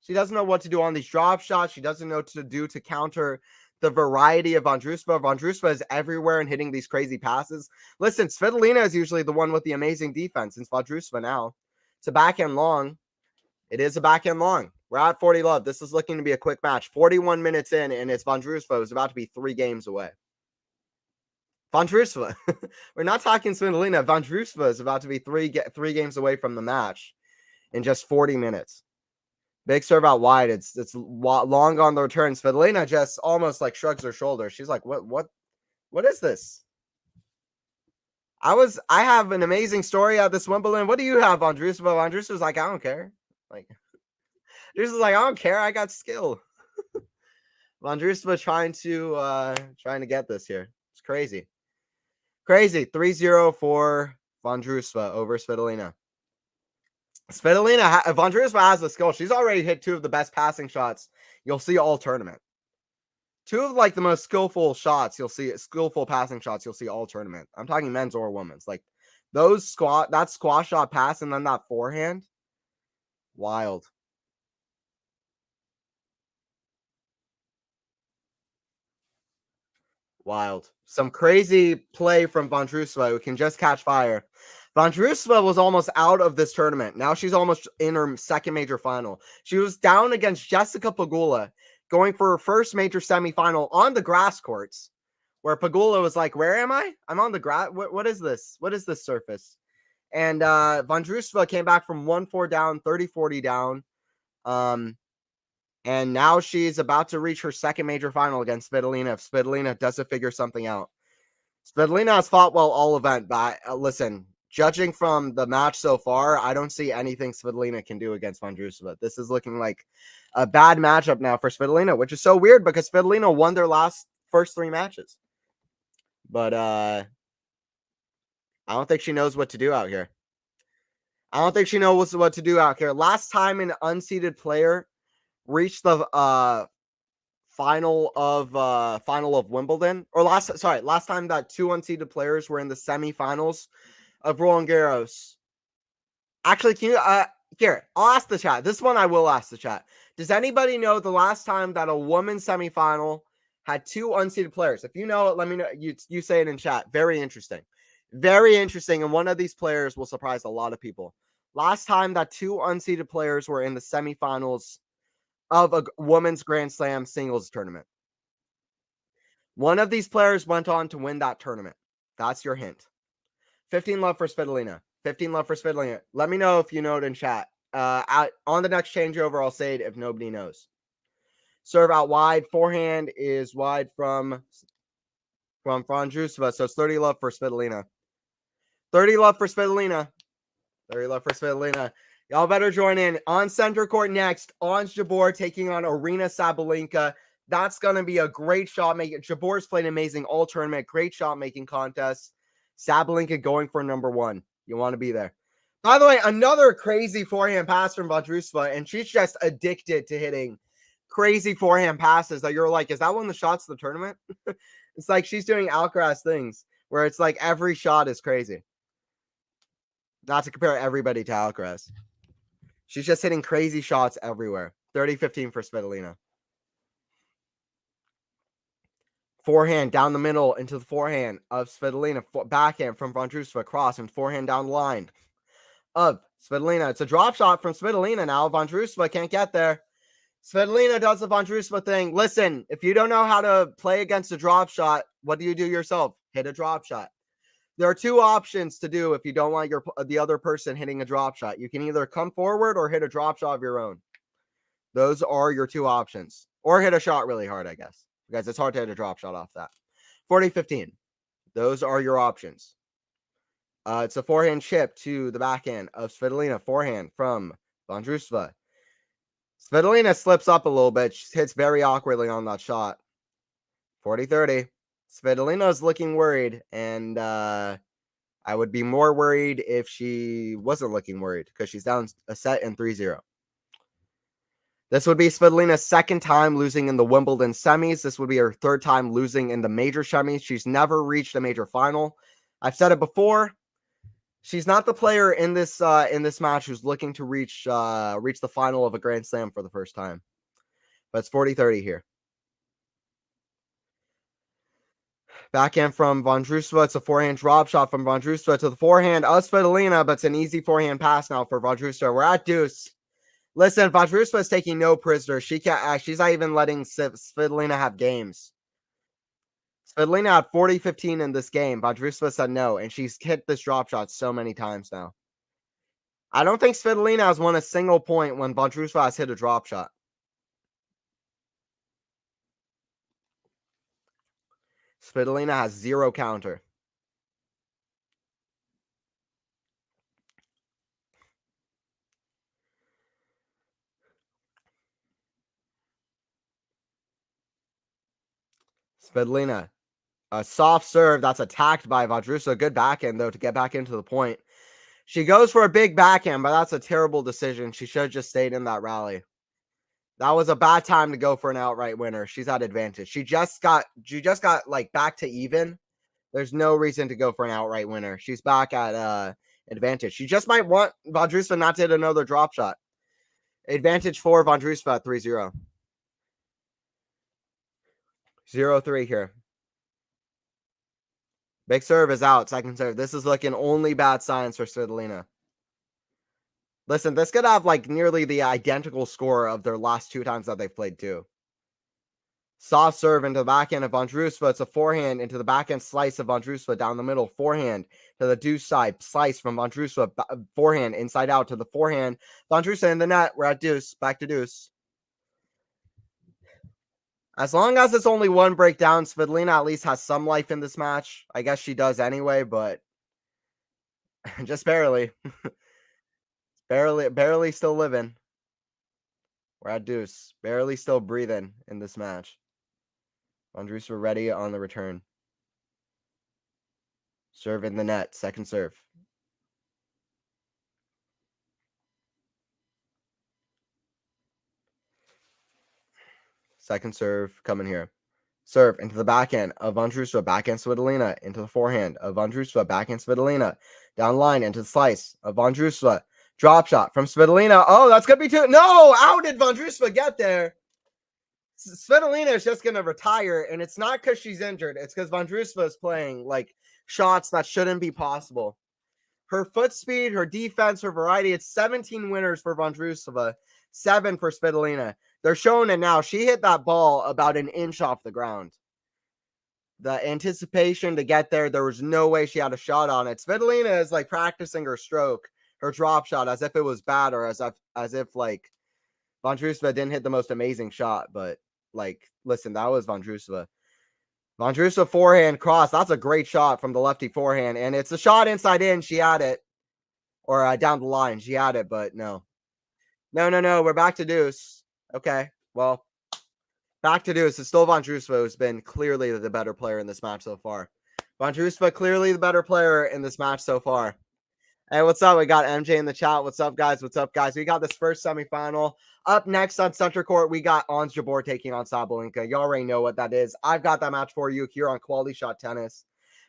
She doesn't know what to do on these drop shots. She doesn't know what to do to counter the variety of Vondrousova. Vondrousova is everywhere and hitting these crazy passes. Listen, Svitolina is usually the one with the amazing defense. It's Vondrousova now. It's a backhand long. It is a backhand long. We're at 40 love. This is looking to be a quick match. 41 minutes in, and it's Vondrousova who's about to be 3 games away. Vondrousova. We're not talking Svitolina. Vondrousova is about to be three games away from the match in just 40 minutes. Big serve out wide. It's long on the return. Svitolina just almost like shrugs her shoulders. She's like, what is this? I have an amazing story at this Wimbledon. What do you have, Vondrousova? Vondrousova's like, I don't care. Like, Vondrousova's like, I don't care. I got skill. Vondrousova trying to get this here. It's crazy. Crazy. 3-0 for Vondrousova over Svitolina. Vondrousova has the skill. She's already hit 2 of the best passing shots you'll see all tournament. 2 of like the most skillful shots you'll see, skillful passing shots you'll see all tournament. I'm talking men's or women's. Like that squash shot pass and then that forehand. Wild. Wild. Some crazy play from Vondrousova who can just catch fire. Vondrousova was almost out of this tournament. Now she's almost in her second major final. She was down against Jessica Pegula, going for her first major semifinal on the grass courts, where Pegula was like, where am I? I'm on the grass. What is this? What is this surface? And Vondrousova came back from 1-4 down, 30-40 down. And now she's about to reach her second major final against Svitolina if Svitolina doesn't figure something out. Svitolina has fought well all event, but listen, judging from the match so far, I don't see anything Svitolina can do against Vondrousova. This is looking like a bad matchup now for Svitolina, which is so weird because Svitolina won their first 3 matches. But I don't think she knows what to do out here. Last time an unseeded player reached the final of Wimbledon, or last time that 2 unseeded players were in the semifinals of Roland Garros. Actually, can you Garrett, I'll ask the chat. This one I will ask the chat. Does anybody know the last time that a women's semifinal had 2 unseeded players? If you know it, let me know. You say it in chat. Very interesting. Very interesting. And one of these players will surprise a lot of people. Last time that 2 unseeded players were in the semifinals of a women's Grand Slam singles tournament. One of these players went on to win that tournament. That's your hint. 15 love for Svitolina. 15 love for Svitolina. Let me know if you know it in chat. On the next changeover, I'll say it if nobody knows. Serve out wide. Forehand is wide from Vondrousova. So it's 30 love for Svitolina. 30 love for Svitolina. 30 love for Svitolina. Y'all better join in. On center court next, Ons Jabeur taking on Aryna Sabalenka. That's going to be a great shot making. Jabor's played amazing all tournament. Great shot making contest. Sabalenka going for number 1. You want to be there. By the way, another crazy forehand pass from Vondrousova, and she's just addicted to hitting crazy forehand passes that you're like, is that one of the shots of the tournament? It's like she's doing Alcaraz things where it's like every shot is crazy. Not to compare everybody to Alcaraz. She's just hitting crazy shots everywhere. 30-15 for Svitolina. Forehand down the middle into the forehand of Svitolina. Backhand from Vondrousova. Cross and forehand down the line of Svitolina. It's a drop shot from Svitolina now. Vondrousova can't get there. Svitolina does the Vondrousova thing. Listen, if you don't know how to play against a drop shot, what do you do yourself? Hit a drop shot. There are two options to do if you don't want the other person hitting a drop shot. You can either come forward or hit a drop shot of your own. Those are your two options. Or hit a shot really hard, I guess. Because it's hard to hit a drop shot off that. 40-15. Those are your options. It's a forehand chip to the backhand of Svitolina. Forehand from Vondrousova. Svitolina slips up a little bit. She hits very awkwardly on that shot. 40-30. Svitolina is looking worried, and I would be more worried if she wasn't looking worried because she's down a set in 3-0. This would be Svitolina's second time losing in the Wimbledon semis. This would be her third time losing in the major semis. She's never reached a major final. I've said it before. She's not the player in this match who's looking to reach the final of a Grand Slam for the first time. But it's 40-30 here. Backhand from Vondrousova. It's a forehand drop shot from Vondrousova to the forehand of Svitolina, but it's an easy forehand pass now for Vondrousova. We're at deuce. Listen, Vondrousova is taking no prisoners. She can't. She's not even letting Svitolina have games. Svitolina had 40-15 in this game. Vondrousova said no, and she's hit this drop shot so many times now. I don't think Svitolina has won a single point when Vondrousova has hit a drop shot. Svitolina has zero counter. Svitolina, a soft serve that's attacked by Vondrousova. Good backhand, though, to get back into the point. She goes for a big backhand, but that's a terrible decision. She should have just stayed in that rally. That was a bad time to go for an outright winner. She's at advantage. She just got like back to even. There's no reason to go for an outright winner. She's back at advantage. She just might want Vondrousova not to hit another drop shot. Advantage for Vondrousova at 3-0. 0-3 here. Big serve is out. Second serve. This is looking only bad signs for Svitolina. Listen, this could have like nearly the identical score of their last two times that they've played too. Soft serve into the backhand of Vondrousova. It's a forehand into the backhand slice of Vondrousova down the middle. Forehand to the deuce side. Slice from Vondrousova. Forehand inside out to the forehand. Vondrousova in the net. We're at deuce. Back to deuce. As long as it's only one breakdown, Svitolina at least has some life in this match. I guess she does anyway, but just barely. barely still living. We're at deuce. Barely still breathing in this match. Vondrousova ready on the return. Serve in the net. Second serve. Second serve coming here. Serve into the backhand of Vondrousova. Backhand Svitolina into the forehand of Vondrousova. Backhand Svitolina. Down line into the slice of Vondrousova. Drop shot from Svitolina. Oh, that's going to be two. No! How did Vondrousova get there? Svitolina is just going to retire, and it's not because she's injured. It's because Vondrousova is playing like shots that shouldn't be possible. Her foot speed, her defense, her variety. It's 17 winners for Vondrousova, 7 for Svitolina. They're showing it now. She hit that ball about an inch off the ground. The anticipation to get there, there was no way she had a shot on it. Svitolina is like practicing her stroke, her drop shot, as if it was bad or as if like Vondrousova didn't hit the most amazing shot. But like, listen, that was Vondrousova. Vondrousova forehand cross. That's a great shot from the lefty forehand. And it's a shot inside in. She had it. Or down the line. She had it, but no. No. We're back to deuce. Okay. Well, back to deuce. It's still Vondrousova who's been clearly the better player in this match so far. Vondrousova clearly the better player in this match so far. Hey, what's up? We got MJ in the chat. What's up, guys? We got this first semifinal. Up next on center court, we got Ons Jabeur taking on Sabalenka. You already know what that is. I've got that match for you here on QualityShot Tennis.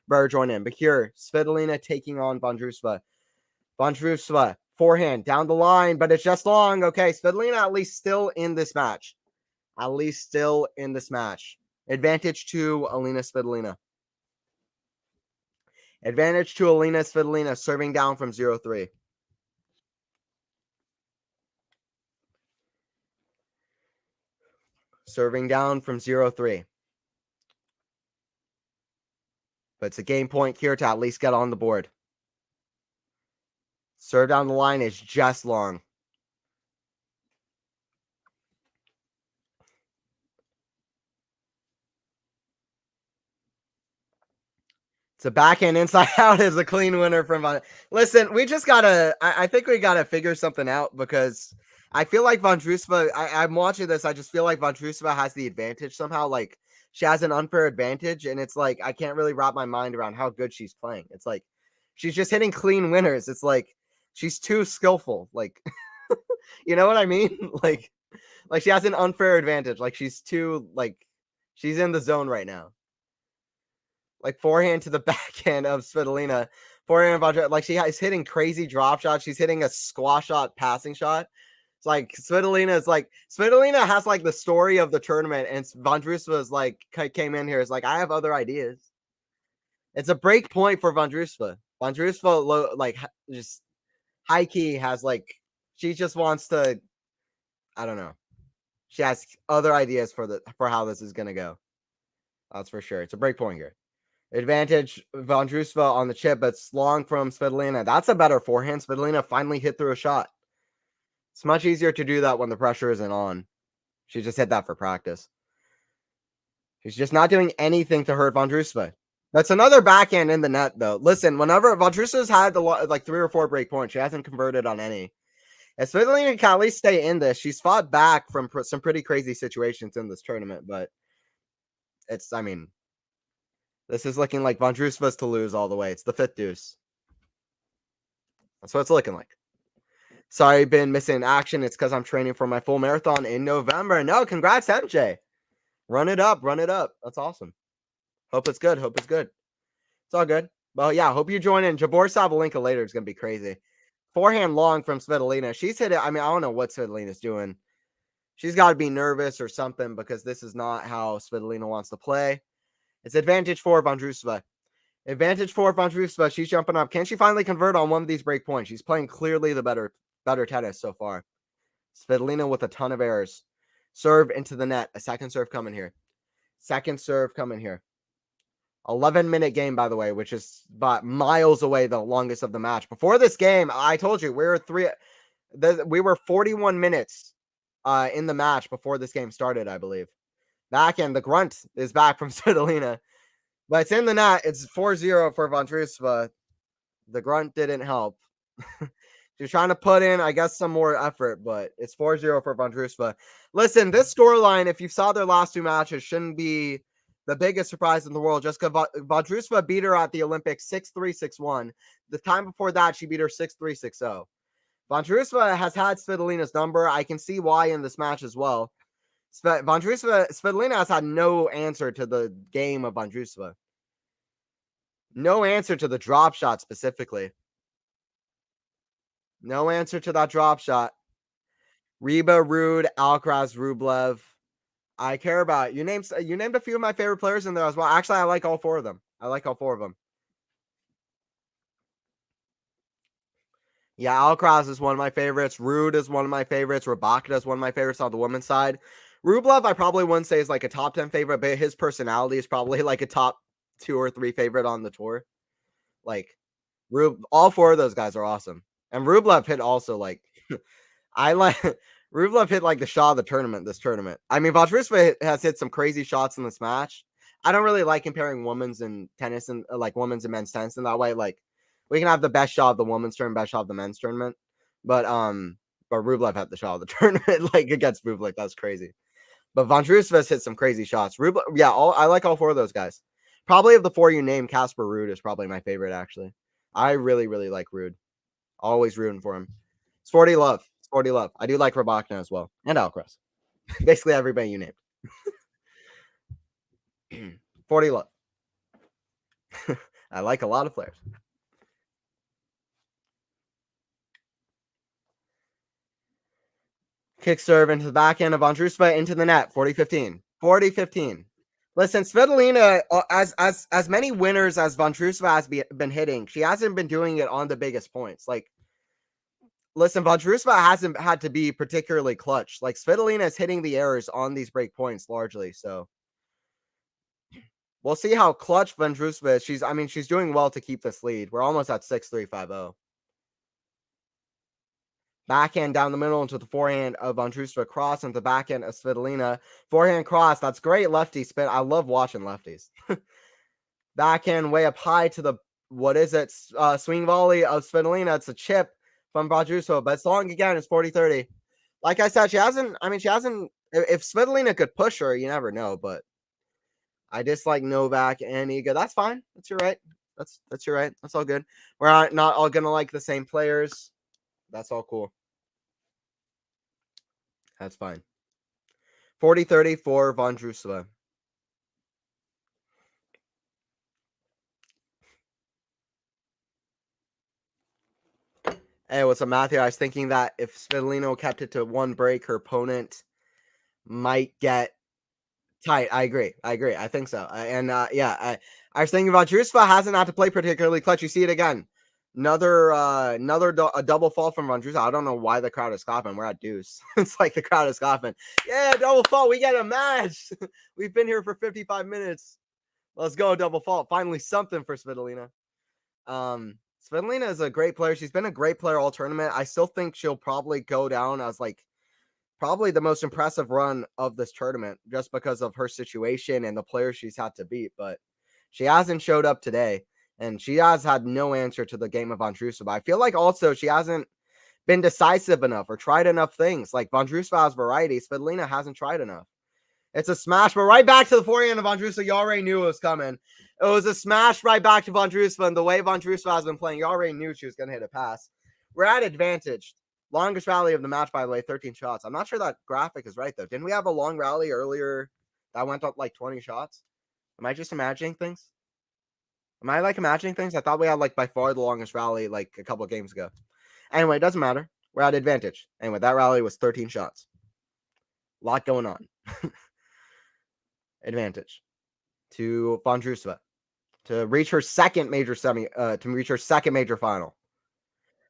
Better join in. But here, Svitolina taking on Vondrousova. Vondrousova, forehand, down the line, but it's just long. Okay, Svitolina at least still in this match. At least still in this match. Advantage to Elina Svitolina. Advantage to Elina Svitolina, serving down from 0-3. Serving down from 0-3. But it's a game point here to at least get on the board. Serve down the line is just long. It's a backhand inside out is a clean winner from Listen, we just gotta. I think we gotta figure something out because I feel like Vondrousova. I'm watching this. I just feel like Vondrousova has the advantage somehow. Like she has an unfair advantage, and it's like I can't really wrap my mind around how good she's playing. It's like she's just hitting clean winners. It's like she's too skillful. Like you know what I mean? Like she has an unfair advantage. Like she's too she's in the zone right now. Like forehand to the backhand of Svitolina. Forehand of like she's hitting crazy drop shots. She's hitting a squash shot, passing shot. It's like Svitolina has like the story of the tournament, and Vondrousova's like came in here. It's like I have other ideas. It's a break point for Vondrousova. Vondrousova just high key has she just wants to. I don't know. She has other ideas for how this is gonna go. That's for sure. It's a break point here. Advantage Vondrousova on the chip, but it's long from Svitolina. That's a better forehand. Svitolina finally hit through a shot. It's much easier to do that when the pressure isn't on. She just hit that for practice. She's just not doing anything to hurt Vondrousova. That's another backhand in the net, though. Listen, whenever Vondrousova's had like 3 or 4 break points, she hasn't converted on any. If Svitolina can at least stay in this, she's fought back from some pretty crazy situations in this tournament, but I mean, this is looking like Vondrousova's to lose all the way. It's the 5th deuce. That's what it's looking like. Sorry, been missing action. It's because I'm training for my full marathon in November. No, congrats, MJ. Run it up. Run it up. That's awesome. Hope it's good. Hope it's good. It's all good. Well, yeah, hope you join in. Jabor Sabalenka later is going to be crazy. Forehand long from Svitolina. She's hit it. I mean, I don't know what Svitolina's doing. She's got to be nervous or something because this is not how Svitolina wants to play. It's advantage for Vondrousova. Advantage for Vondrousova. She's jumping up. Can she finally convert on one of these break points? She's playing clearly the better tennis so far. Svitolina with a ton of errors. Serve into the net. A second serve coming here. Second serve coming here. 11-minute game, by the way, which is about miles away the longest of the match. Before this game, I told you we were 41 minutes in the match before this game started, I believe. Back and the grunt is back from Svitolina. But it's in the net. It's 4-0 for Vondrousova. The grunt didn't help. She's trying to put in, I guess, some more effort, but it's 4-0 for Vondrousova. Listen, this scoreline, if you saw their last 2 matches, shouldn't be the biggest surprise in the world. Just because Vondrousova beat her at the Olympics 6-3, 6-1. The time before that, she beat her 6-3, 6-0. Vondrousova has had Svitolina's number. I can see why in this match as well. Svitolina has had no answer to the game of Vondrousova. No answer to the drop shot specifically. No answer to that drop shot. Reba, Ruud, Alcaraz, Rublev. I care about you named a few of my favorite players in there as well. Actually, I like all 4 of them. I like all 4 of them. Yeah, Alcaraz is one of my favorites. Ruud is one of my favorites. Marketa is one of my favorites on the women's side. Rublev, I probably wouldn't say is like a top 10 favorite, but his personality is probably like a top 2 or 3 favorite on the tour. Like, all 4 of those guys are awesome. And Rublev hit also like I like Rublev hit like the shot of the tournament this tournament. I mean, Vondrousova has hit some crazy shots in this match. I don't really like comparing women's and tennis and women's and men's tennis in that way. Like, we can have the best shot of the women's tournament, best shot of the men's tournament. But Rublev had the shot of the tournament like against Rublev. That's crazy. But Vondrousova's hit some crazy shots. Rublev, yeah, I like all 4 of those guys. Probably of the 4 you named, Casper Ruud is probably my favorite actually. I really, really like Ruud. Always rooting for him. It's 40 love. It's 40 love. I do like Rabakina as well. And Alcaraz. Basically everybody you named. 40 love. I like a lot of players. Kick serve into the backhand of Vondrousova into the net. 40-15. 40-15. Listen, Svitolina, as many winners as Vondrousova has been hitting, she hasn't been doing it on the biggest points. Like, listen, Vondrousova hasn't had to be particularly clutch. Like, Svitolina is hitting the errors on these break points largely. So we'll see how clutch Vondrousova is. She's doing well to keep this lead. We're almost at 6-3, 5-0. Backhand down the middle into the forehand of Vondrousova, cross into the backhand of Svitolina. Forehand cross. That's great lefty spin. I love watching lefties. Backhand way up high to the, what is it? Swing volley of Svitolina. It's a chip from Vondrousova, but it's long again. It's 40-30. Like I said, she hasn't, if Svitolina could push her, you never know, but I dislike Novak and Iga. That's fine. That's your right. That's your right. That's all good. We're not all going to like the same players. That's all cool. That's fine. 40-30 for Vondrousova. Hey, what's up, Matthew? I was thinking that if Svitolina kept it to one break, her opponent might get tight. I agree. I think so. I was thinking Vondrousova hasn't had to play particularly clutch. You see it again. A double fall from Vondrousova. I don't know why the crowd is clapping. We're at deuce. It's like the crowd is clapping. Yeah, double fall. We get a match. We've been here for 55 minutes. Let's go, double fall. Finally, something for Svitolina. Svitolina is a great player. She's been a great player all tournament. I still think she'll probably go down as probably the most impressive run of this tournament just because of her situation and the players she's had to beat. But she hasn't showed up today, and she has had no answer to the game of Vondrousova. I feel like also she hasn't been decisive enough or tried enough things. Like Vondrousova has variety. Svitolina hasn't tried enough. It's a smash, but right back to the forehand of Vondrousova. You already knew it was coming. It was a smash right back to Vondrousova, and the way Vondrousova has been playing, you already knew she was going to hit a pass. We're at advantage. Longest rally of the match, by the way, 13 shots. I'm not sure that graphic is right, though. Didn't we have a long rally earlier that went up like 20 shots? Am I just imagining things? Am I imagining things? I thought we had by far the longest rally a couple of games ago. Anyway, it doesn't matter. We're at advantage. Anyway, that rally was 13 shots. A lot going on. Advantage to Vondrousova to reach her second major final.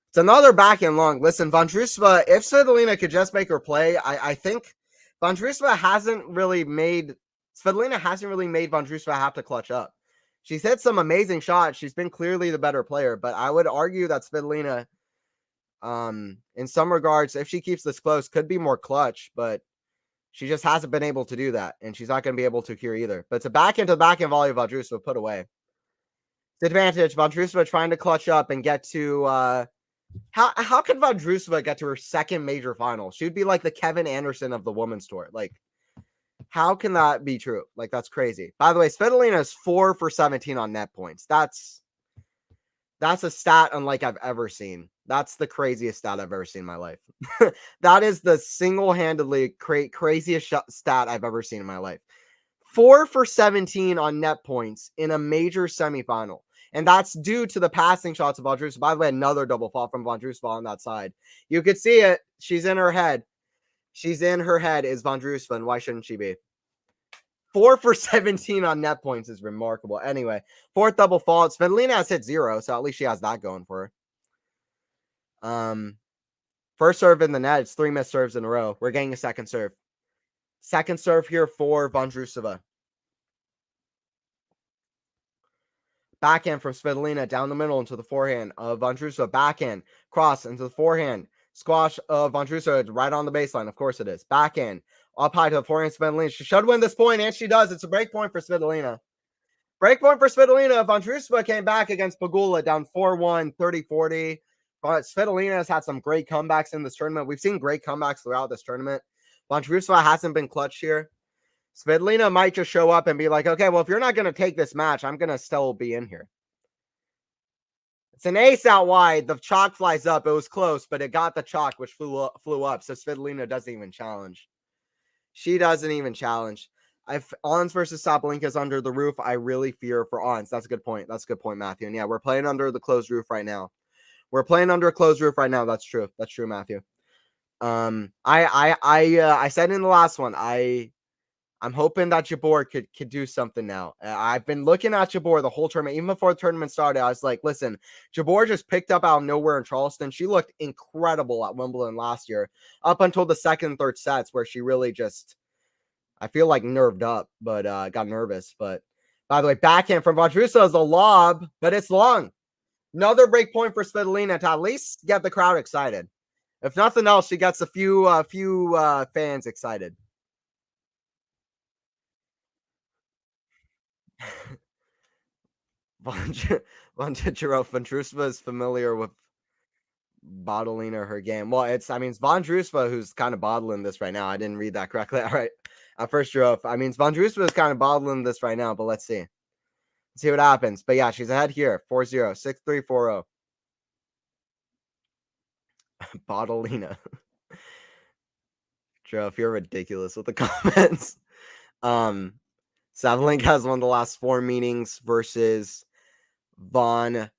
It's another backhand long. Listen, Vondrousova, if Svitolina could just make her play, I think Vondrousova hasn't really made Vondrousova have to clutch up. She's hit some amazing shots. She's been clearly the better player, but I would argue that Svitolina, in some regards, if she keeps this close, could be more clutch, but she just hasn't been able to do that, and she's not going to be able to here either. But it's a backhand volley of Vondrousova put away. It's advantage. Vondrousova trying to clutch up and get to how could Vondrousova get to her second major final? She would be like the Kevin Anderson of the women's tour. How can that be true? That's crazy. By the way, Svitolina is 4 for 17 on net points. That's a stat unlike I've ever seen. That's the craziest stat I've ever seen in my life. That is the single-handedly craziest stat I've ever seen in my life. 4 for 17 on net points in a major semifinal. And that's due to the passing shots of Vondrousova. By the way, another double fall from Vondrousova on that side. You could see it. She's in her head. She's in her head is Vondrousova, and why shouldn't she be? 4 for 17 on net points is remarkable. Anyway, fourth double fall. Svitolina has hit 0, so at least she has that going for her. First serve in the net. It's 3 missed serves in a row. We're getting a second serve. Second serve here for Vondrousova. Backhand from Svitolina down the middle into the forehand of Vondrousova. Backhand cross into the forehand. Squash of Vondrousova right on the baseline. Of course it is. Backhand up high to the forehand Svitolina. She should win this point, and she does. It's a break point for Svitolina. Break point for Svitolina. Vondrousova came back against Pegula down 4-1, 30-40. But Svitolina has had some great comebacks in this tournament. We've seen great comebacks throughout this tournament. Vondrousova hasn't been clutch here. Svitolina might just show up and be like, okay, well, if you're not going to take this match, I'm going to still be in here. It's an ace out wide. The chalk flies up. It was close, but it got the chalk, which flew up. So Svitolina doesn't even challenge. She doesn't even challenge. If Ons versus Sabalenka is under the roof, I really fear for Ons. That's a good point. That's a good point, Matthew. And yeah, we're playing under the closed roof right now. We're playing under a closed roof right now. That's true. That's true, Matthew. I said in the last one, I'm hoping that Jabeur could do something now. I've been looking at Jabeur the whole tournament, even before the tournament started. I was like, listen, Jabeur just picked up out of nowhere in Charleston. She looked incredible at Wimbledon last year, up until the second and third sets, where she really just, I feel like, nerved up, but got nervous. But by the way, backhand from Vondrousova is a lob, but it's long. Another break point for Svitolina to at least get the crowd excited. If nothing else, she gets a few fans excited. Vondrousova is familiar with bottling her game. Well, it's Vondrousova who's kind of bottling this right now. I didn't read that correctly. All right. At first Giraffe. Vondrousova is kind of bottling this right now, but let's see. Let's see what happens. But yeah, she's ahead here. 4-0, 6-3, 4-0. Bottlina. Giraffe, you're ridiculous with the comments. Sabalenka has won the last 4 meetings versus Vondrousova.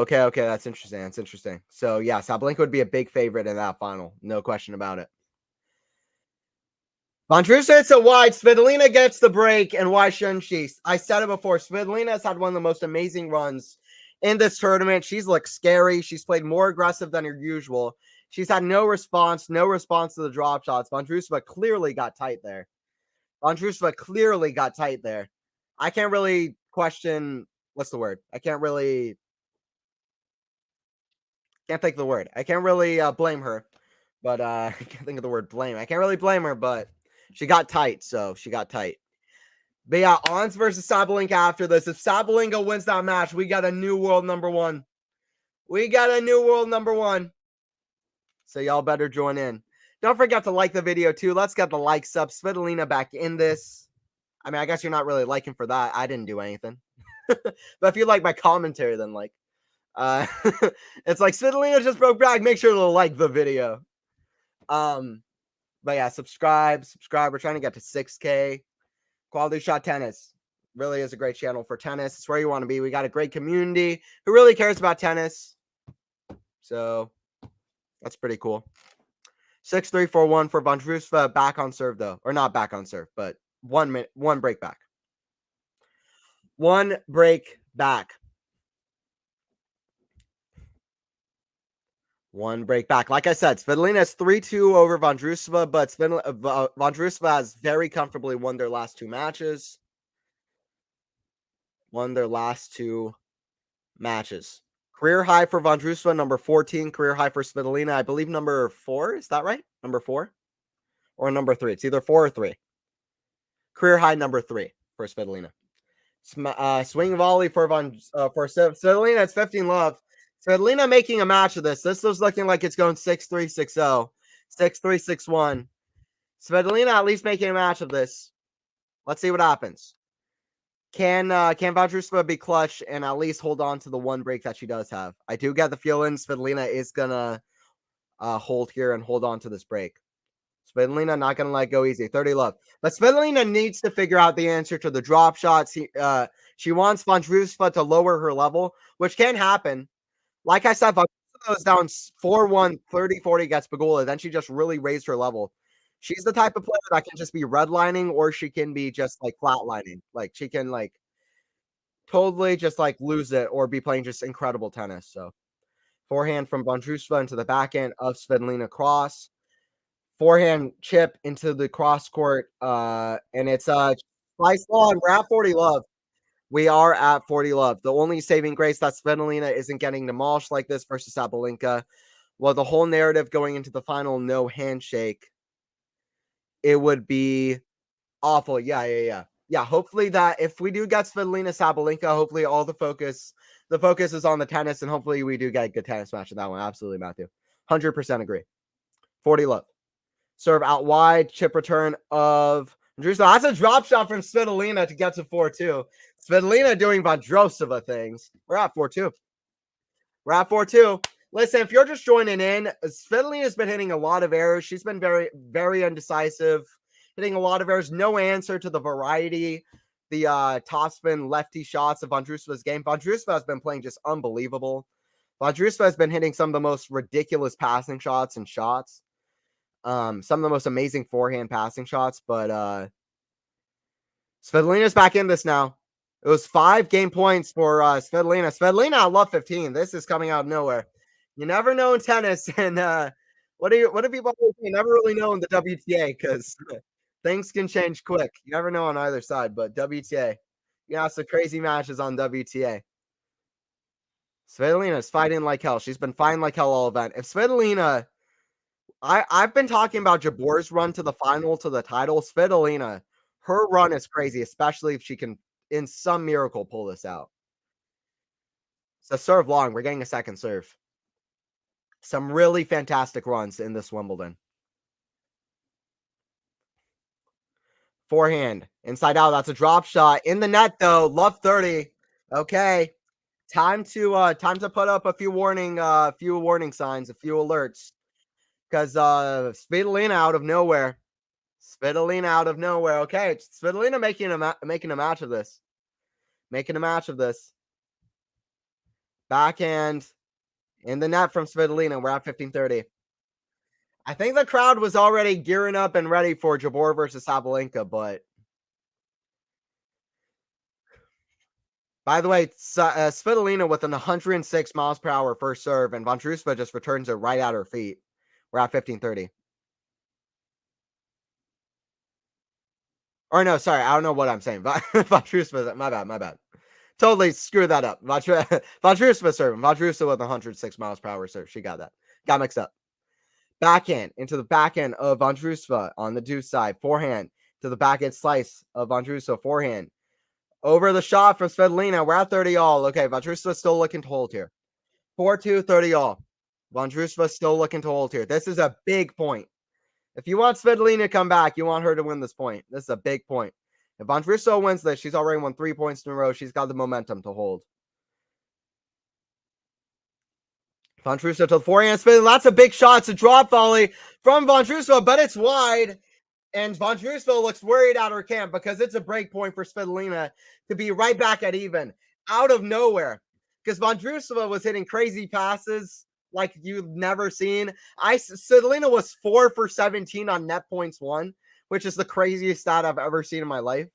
Okay, that's interesting. So yeah, Sabalenka would be a big favorite in that final, no question about it. Vondrousova hits a wide. Svitolina gets the break, and why shouldn't she? I said it before. Svitolina has had one of the most amazing runs in this tournament. She's looked scary. She's played more aggressive than her usual. She's had no response to the drop shots. Vondrousova clearly got tight there. I can't really question, what's the word? Can't think of the word. I can't really blame her, but I can't think of the word blame. I can't really blame her, but she got tight, But yeah, Ons versus Sabalenka after this. If Sabalenka wins that match, we got a new world number one. So y'all better join in. Don't forget to like the video too. Let's get the likes up. Svitolina back in this. I guess you're not really liking for that. I didn't do anything. But if you like my commentary, then like. It's like Svitolina just broke back. Make sure to like the video. But yeah, subscribe. We're trying to get to 6K. QualityShot Tennis really is a great channel for tennis. It's where you want to be. We got a great community who really cares about tennis. So that's pretty cool. 6-3, 4-1 for Vondrousova. Back on serve though, or not back on serve, but 1 minute, 1 break back. 1 break back. 1 break back. Like I said, Svitolina is 3-2 over Vondrousova, but Vondrousova has very comfortably won their last 2 matches. Career high for Vondrousova, number 14. Career high for Svitolina, I believe number 4. Is that right? Number 4? Or number 3? It's either 4 or 3. Career high number 3 for Svitolina. Swing volley for Svitolina. It's 15 love. Svitolina making a match of this. This was looking like it's going 6-3, 6-0. 6-3, 6-1. Svitolina at least making a match of this. Let's see what happens. Can Vondrousova be clutch and at least hold on to the 1 break that she does have? I do get the feeling Svitolina is gonna hold here and hold on to this break. Svitolina not gonna let go easy. 30 love. But Svitolina needs to figure out the answer to the drop shots. She wants Vondrousova to lower her level, which can happen. Like I said, Vondrousova was down 4-1, 30-40 against Pegula. Then she just really raised her level. She's the type of player that can just be redlining, or she can be just like flatlining. Like she can like totally just like lose it or be playing just incredible tennis. So forehand from Vondrousova into the backhand of Svitolina cross. Forehand chip into the cross court. And it's slice long. We're at 40 love. We are at 40 love. The only saving grace that Svitolina isn't getting demolished like this versus Sabalenka. Well, the whole narrative going into the final, no handshake. It would be awful. Yeah. Hopefully that if we do get Svitolina Sabalenka, hopefully all the focus is on the tennis, and hopefully we do get a good tennis match in that one. Absolutely, Matthew. 100% agree. 40 love. Serve out wide, chip return of Vondrousova. That's a drop shot from Svitolina to get to 4-2. Svitolina doing Vondrousova things. We're at 4-2. Listen, if you're just joining in, Svitolina's been hitting a lot of errors. She's been very, very indecisive, hitting a lot of errors. No answer to the variety, the topspin lefty shots of Vondrousova's game. Vondrousova has been playing just unbelievable. Vondrousova has been hitting some of the most ridiculous passing shots and shots. Some of the most amazing forehand passing shots, but Svitolina's back in this now. It was 5 game points for Svitolina. Svitolina, I love 15. This is coming out of nowhere. You never know in tennis, and what do people always say? You never really know in the WTA because things can change quick. You never know on either side, but WTA, you have some crazy matches on WTA. Svitolina is fighting like hell. She's been fighting like hell all event. If Svitolina, I've been talking about Jabor's run to the final to the title. Svitolina, her run is crazy, especially if she can, in some miracle, pull this out. So serve long. We're getting a second serve. Some really fantastic runs in this Wimbledon. Forehand, inside out. That's a drop shot in the net though. Love 30. Okay. Time to put up a few warning signs, a few alerts. Because Svitolina out of nowhere. Svitolina out of nowhere. Okay, Svitolina making a match of this. Making a match of this. Backhand in the net from Svitolina. We're at 15:30. I think the crowd was already gearing up and ready for Jabor versus Sabalenka, but by the way, Svitolina with an 106 miles per hour first serve, and Vondrousova just returns it right at her feet. We're at 15:30. Or no, sorry, I don't know what I'm saying. Vondrousova, my bad. Totally screw that up. Vondrousova serving. Vondrousova with 106 miles per hour serve. She got that. Got mixed up. Backhand into the backhand of Vondrousova on the deuce side. Forehand to the backhand slice of Vondrousova. Forehand. Over the shot from Svitolina. We're at 30 all. Okay, Vondrousova still looking to hold here. 4-2, 30 all. Vondrousova still looking to hold here. This is a big point. If you want Svitolina to come back, you want her to win this point. This is a big point. If Vondrousova wins this, she's already won 3 points in a row. She's got the momentum to hold. Vondrousova to the forehand spin. That's a big shot. It's a drop volley from Vondrousova, but it's wide. And Vondrousova looks worried at her camp because it's a break point for Svitolina to be right back at even out of nowhere. Because Vondrousova was hitting crazy passes like you've never seen. Svitolina was 4 for 17 on net points won, which is the craziest stat I've ever seen in my life.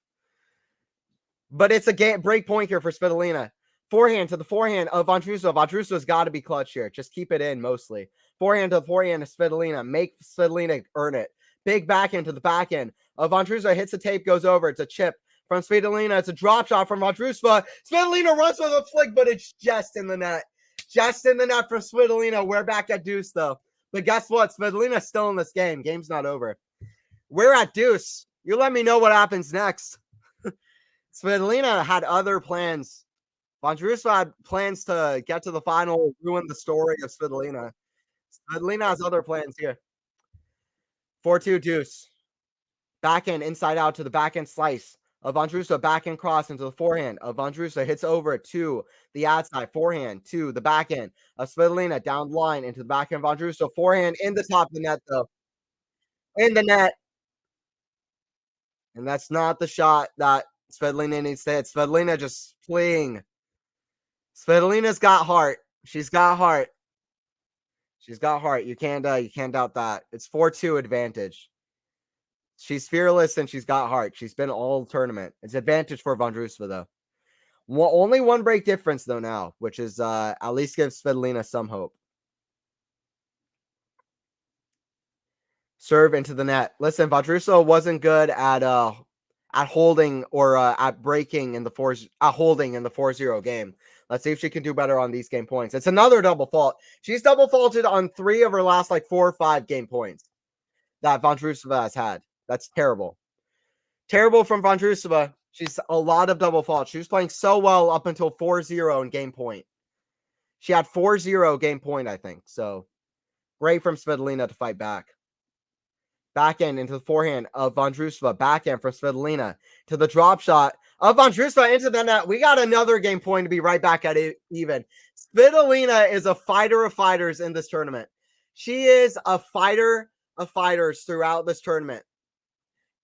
But it's a break point here for Svitolina. Forehand to the forehand of Vondrousova. Vondrousova's got to be clutch here. Just keep it in mostly. Forehand to the forehand of Svitolina. Make Svitolina earn it. Big backhand to the backhand of Vondrousova. Hits the tape, goes over. It's a chip from Svitolina. It's a drop shot from Vondrousova. Svitolina runs with a flick, but it's just in the net. Just in the net for Svitolina. We're back at deuce, though. But guess what? Svitolina's still in this game. Game's not over. We're at deuce. You let me know what happens next. Svitolina had other plans. Vondrousova had plans to get to the final, ruin the story of Svitolina. Svitolina has other plans here. 4-2 deuce. Backhand inside out to the backhand slice of Vondrousova. Backhand cross into the forehand of Vondrousova. Hits over to the outside. Forehand to the backhand of Svitolina. Down the line into the backhand of Vondrousova. Forehand in the top of the net, though. In the net. And that's not the shot that Svitolina needs to hit. Svitolina just playing. Svitolina's got heart. She's got heart. She's got heart. You can't doubt that. It's 4-2 advantage. She's fearless and she's got heart. She's been all tournament. It's advantage for Vondrousova though. Only one break difference though now, which is at least gives Svitolina some hope. Serve into the net. Listen, Vondrousova wasn't good at holding or at breaking in the holding in the 4-0 game. Let's see if she can do better on these game points. It's another double fault. She's double faulted on 3 of her last 4 or 5 game points that Vondrousova has had. That's terrible. Terrible from Vondrousova. She's a lot of double faults. She was playing so well up until 4-0 in game point. She had 4-0 game point, I think. So great from Svitolina to fight back. Backhand into the forehand of Vondrousova. Backhand from Svitolina to the drop shot of Vondrousova into the net. We got another game point to be right back at it even. Svitolina is a fighter of fighters in this tournament. She is a fighter of fighters throughout this tournament.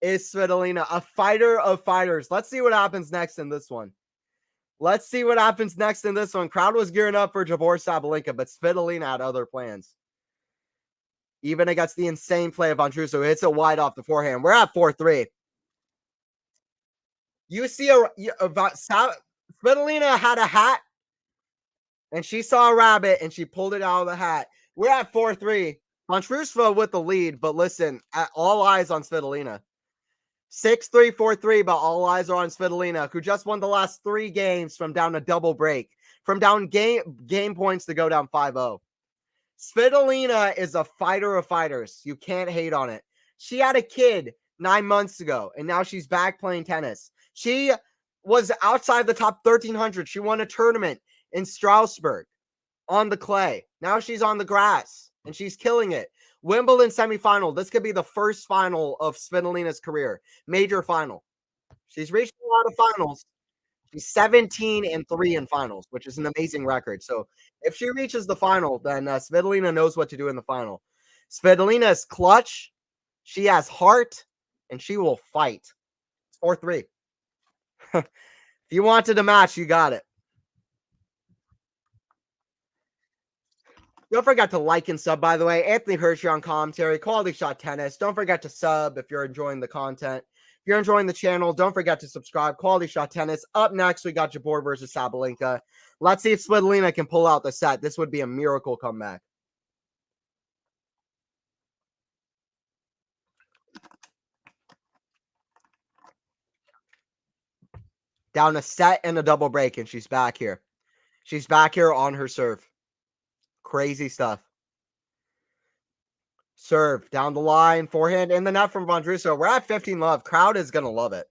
Is Svitolina a fighter of fighters? Let's see what happens next in this one. Let's see what happens next in this one. Crowd was gearing up for Jabor Sabalenka, but Svitolina had other plans. Even against the insane play of Vondrousova, who hits it wide off the forehand. We're at 4-3. You see Svitolina had a hat and she saw a rabbit and she pulled it out of the hat. We're at 4-3. Vondrousova with the lead, but listen, all eyes on Svitolina. 6-3, 4-3, but all eyes are on Svitolina, who just won the last 3 games from down a double break, from down game points to go down 5-0. Svitolina is a fighter of fighters. You can't hate on it. She had a kid 9 months ago, and now she's back playing tennis. She was outside the top 1,300. She won a tournament in Strasbourg on the clay. Now she's on the grass, and she's killing it. Wimbledon semifinal. This could be the first final of Svitolina's career. Major final. She's reached a lot of finals. She's 17-3 in finals, which is an amazing record. So if she reaches the final, then Svitolina knows what to do in the final. Svitolina is clutch. She has heart, and she will fight. It's 4-3. If you wanted a match, you got it. Don't forget to like and sub, by the way. Anthony Hershey on commentary, Quality Shot Tennis. Don't forget to sub if you're enjoying the content. If you're enjoying the channel, don't forget to subscribe. Quality Shot Tennis. Up next, we got Jabeur versus Sabalenka. Let's see if Svitolina can pull out the set. This would be a miracle comeback. Down a set and a double break, and she's back here. She's back here on her serve. Crazy stuff. Serve down the line, forehand in the net from Vondrousova. We're at 15-love. Crowd is going to love it.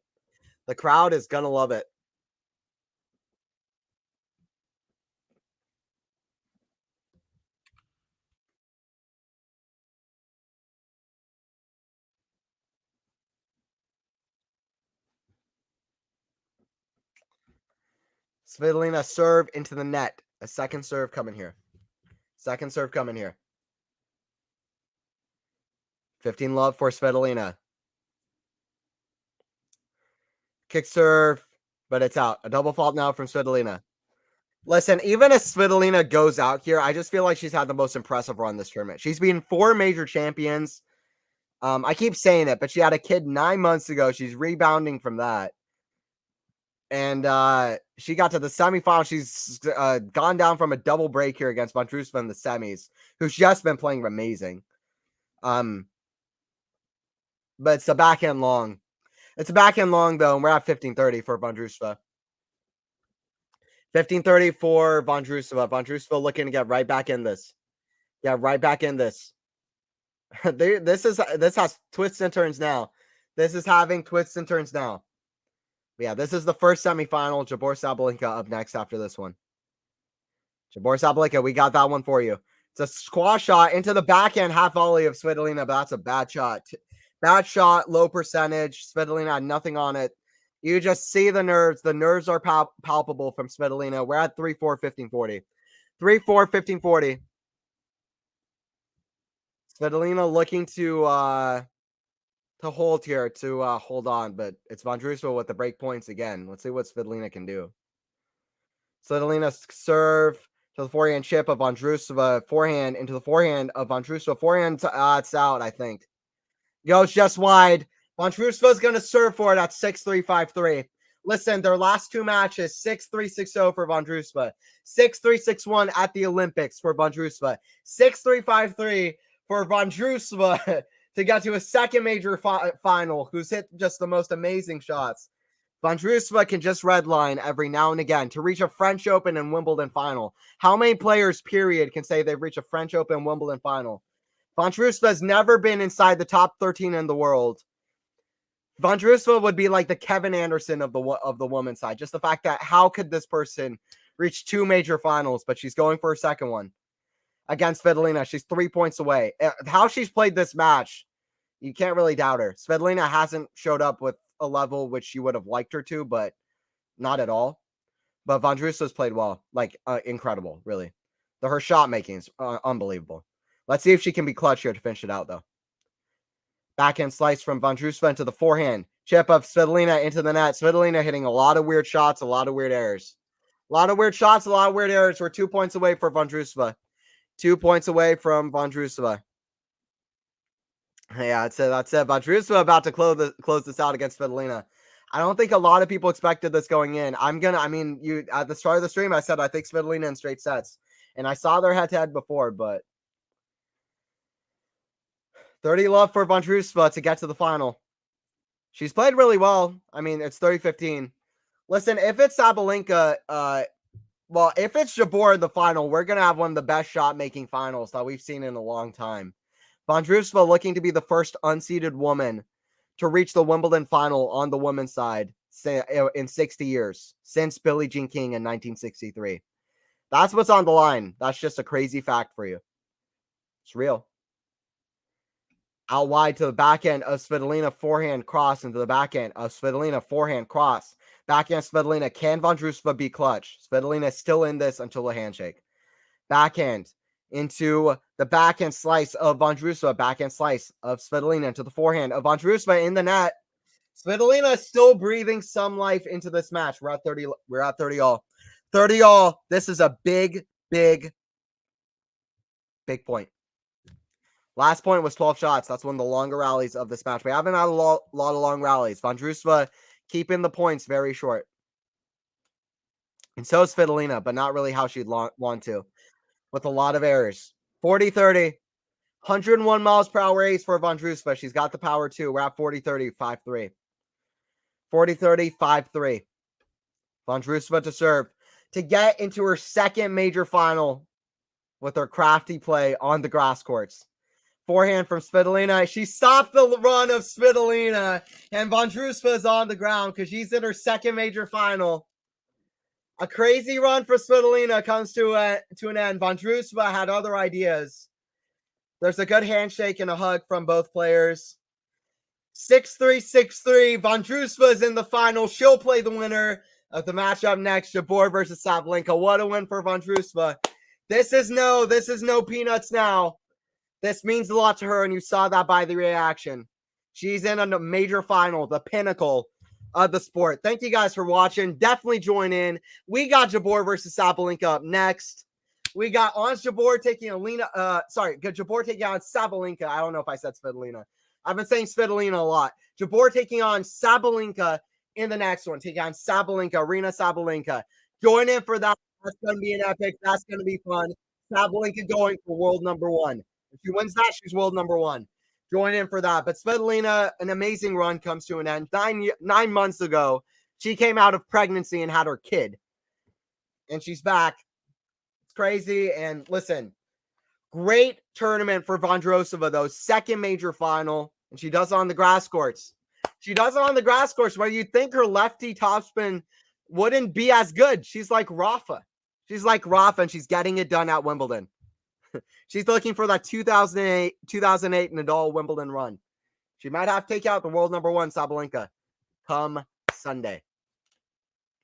The crowd is going to love it. Svitolina serve into the net. A second serve coming here. Second serve coming here. 15-love for Svitolina. Kick serve, but it's out. A double fault now from Svitolina. Listen, even if Svitolina goes out here, I just feel like she's had the most impressive run this tournament. She's been 4 major champions. I keep saying it, but she had a kid 9 months ago. She's rebounding from that. And she got to the semifinal. She's gone down from a double break here against Vondrousova in the semis, who's just been playing amazing. But it's a backhand long. It's a backhand long, though, and we're at 15-30 for Vondrousova. 15-30 for Vondrousova. Vondrousova looking to get right back in this. Yeah, right back in this. This has twists and turns now. This is having twists and turns now. But yeah, this is the first semifinal. Jabeur Sabalenka up next after this one. Jabeur Sabalenka, we got that one for you. It's a squash shot into the backhand half volley of Svitolina, but that's a bad shot. Bad shot, low percentage. Svitolina had nothing on it. You just see the nerves. The nerves are palpable from Svitolina. We're at 3-4, 15-40. 3-4, 15-40. Svitolina looking to hold here, to hold on, but it's Vondrousova with the break points again. Let's see what Svitolina can do. Svitolina serve to the forehand chip of Vondrousova. Forehand into the forehand of Vondrousova. Forehand, it's out, I think. Goes just wide. Vondrousova's going to serve for it at 6-3, 5-3. Listen, their last 2 matches, 6-3, 6-0 for Vondrousova. 6-3, 6-1 at the Olympics for Vondrousova. 6-3, 5-3 for Vondrousova to get to a second major final, who's hit just the most amazing shots. Vondrousova can just redline every now and again to reach a French Open and Wimbledon final. How many players, period, can say they've reached a French Open and Wimbledon final? Vondrousova has never been inside the top 13 in the world. Vondrousova would be like the Kevin Anderson of the women's side. Just the fact that how could this person reach 2 major finals, but she's going for her second one against Svitolina. She's 3 points away. How she's played this match, you can't really doubt her. Svitolina hasn't showed up with a level which you would have liked her to, but not at all. But Vondrousova's played well, like incredible, really. Her shot making is unbelievable. Let's see if she can be clutch here to finish it out, though. Backhand slice from Vondrousova into the forehand. Chip of Svitolina into the net. Svitolina hitting a lot of weird shots, a lot of weird errors. A lot of weird shots, a lot of weird errors. We're 2 points away for Vondrousova. 2 points away from Vondrousova. Yeah, that's it. Vondrousova about to close this out against Svitolina. I don't think a lot of people expected this going in. I mean, you at the start of the stream, I said I think Svitolina in straight sets, and I saw their head-to-head before, but 30 love for Vondrousova to get to the final. She's played really well. I mean, it's 30-15. Listen, if it's Sabalenka, well, if it's Jabeur in the final, we're gonna have one of the best shot-making finals that we've seen in a long time. Vondrousova looking to be the first unseeded woman to reach the Wimbledon final on the women's side in 60 years, since Billie Jean King in 1963. That's what's on the line. That's just a crazy fact for you. It's real. Out wide to the backhand of Svitolina, forehand cross into the backhand of Svitolina, forehand cross. Backhand Svitolina. Can Vondrousova be clutch? Svitolina is still in this until the handshake. Backhand into the backhand slice of Vondrousova, backhand slice of Svitolina into the forehand of Vondrousova in the net. Svitolina is still breathing some life into this match. We're at 30. We're at 30 all. 30 all. This is a big point. Last point was 12 shots. That's one of the longer rallies of this match. We haven't had a lot of long rallies. Vondrousova keeping the points very short. And so is Svitolina, but not really how she'd want to. With a lot of errors. 40-30. 101 miles per hour ace for Vondrousova. She's got the power too. We're at 40-30, 5-3. 40-30, 5-3. Vondrousova to serve to get into her second major final with her crafty play on the grass courts. Forehand from Svitolina. She stopped the run of Svitolina, and Vondrousova is on the ground because she's in her second major final. A crazy run for Svitolina comes to an end. Vondrousova had other ideas. There's a good handshake and a hug from both players. 6-3, 6-3. Vondrousova is in the final. She'll play the winner of the matchup next. Jabeur versus Sabalenka. What a win for Vondrousova. This is no peanuts now. This means a lot to her, and you saw that by the reaction. She's in a major final, the pinnacle of the sport. Thank you guys for watching. Definitely join in. We got Jabeur versus Sabalenka up next. We got Ons Jabeur taking Elina. Jabeur taking on Sabalenka. I don't know if I said Svitolina. I've been saying Svitolina a lot. Jabeur taking on Sabalenka in the next one. Taking on Sabalenka, Arena Sabalenka. Join in for that. That's going to be an epic. That's going to be fun. Sabalenka going for world number one. If she wins that, she's world number one. Join in for that. But Svitolina, an amazing run comes to an end. 9 months ago, she came out of pregnancy and had her kid. And she's back. It's crazy. And listen, great tournament for Vondrousova, though. Second major final. And she does it on the grass courts. She does it on the grass courts where you'd think her lefty topspin wouldn't be as good. She's like Rafa. She's like Rafa, and she's getting it done at Wimbledon. She's looking for that 2008 Nadal Wimbledon run. She might have to take out the world number one Sabalenka come Sunday.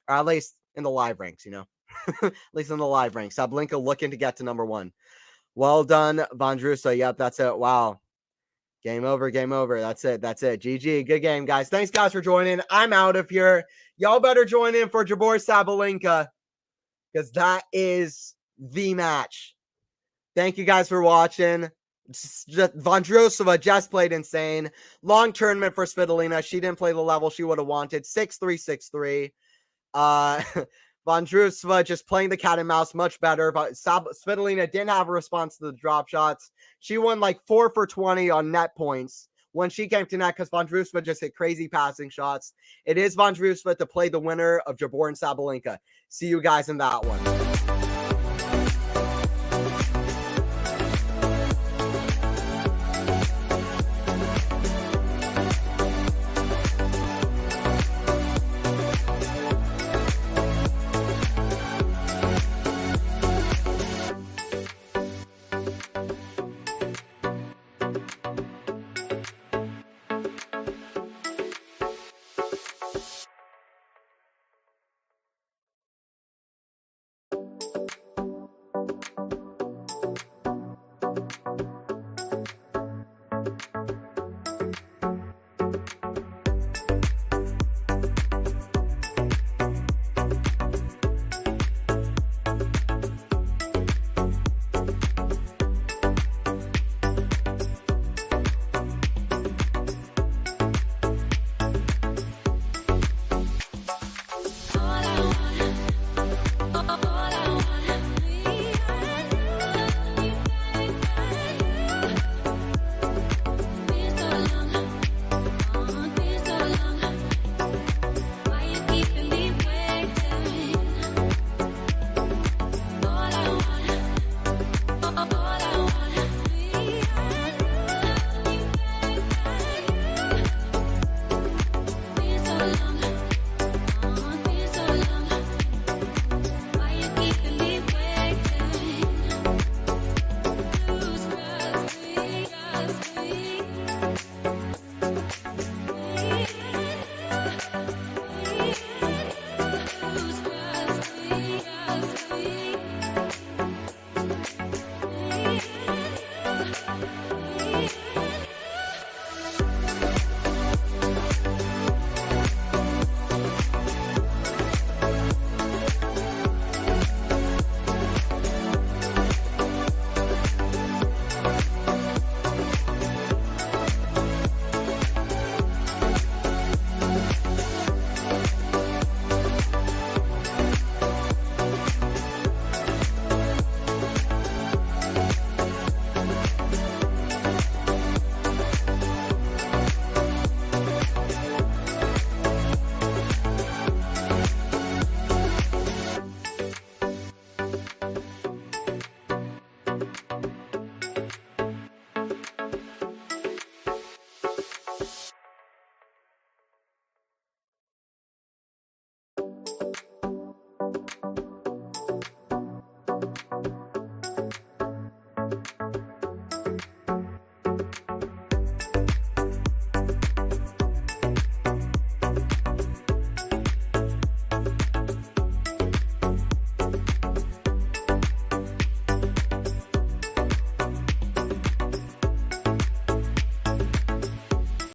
Or at least in the live ranks, you know. At least in the live ranks. Sabalenka looking to get to number one. Well done, Vondrousova. Yep, that's it. Wow. Game over, game over. That's it. That's it. GG. Good game, guys. Thanks, guys, for joining. I'm out of here. Y'all better join in for Jabeur Sabalenka because that is the match. Thank you guys for watching. Vondrousova just played insane. Long tournament for Svitolina. She didn't play the level she would have wanted. 6-3, 6-3. Vondrousova just playing the cat and mouse much better. But Svitolina didn't have a response to the drop shots. She won like 4 for 20 on net points when she came to net because Vondrousova just hit crazy passing shots. It is Vondrousova to play the winner of Jabeur and Sabalenka. See you guys in that one.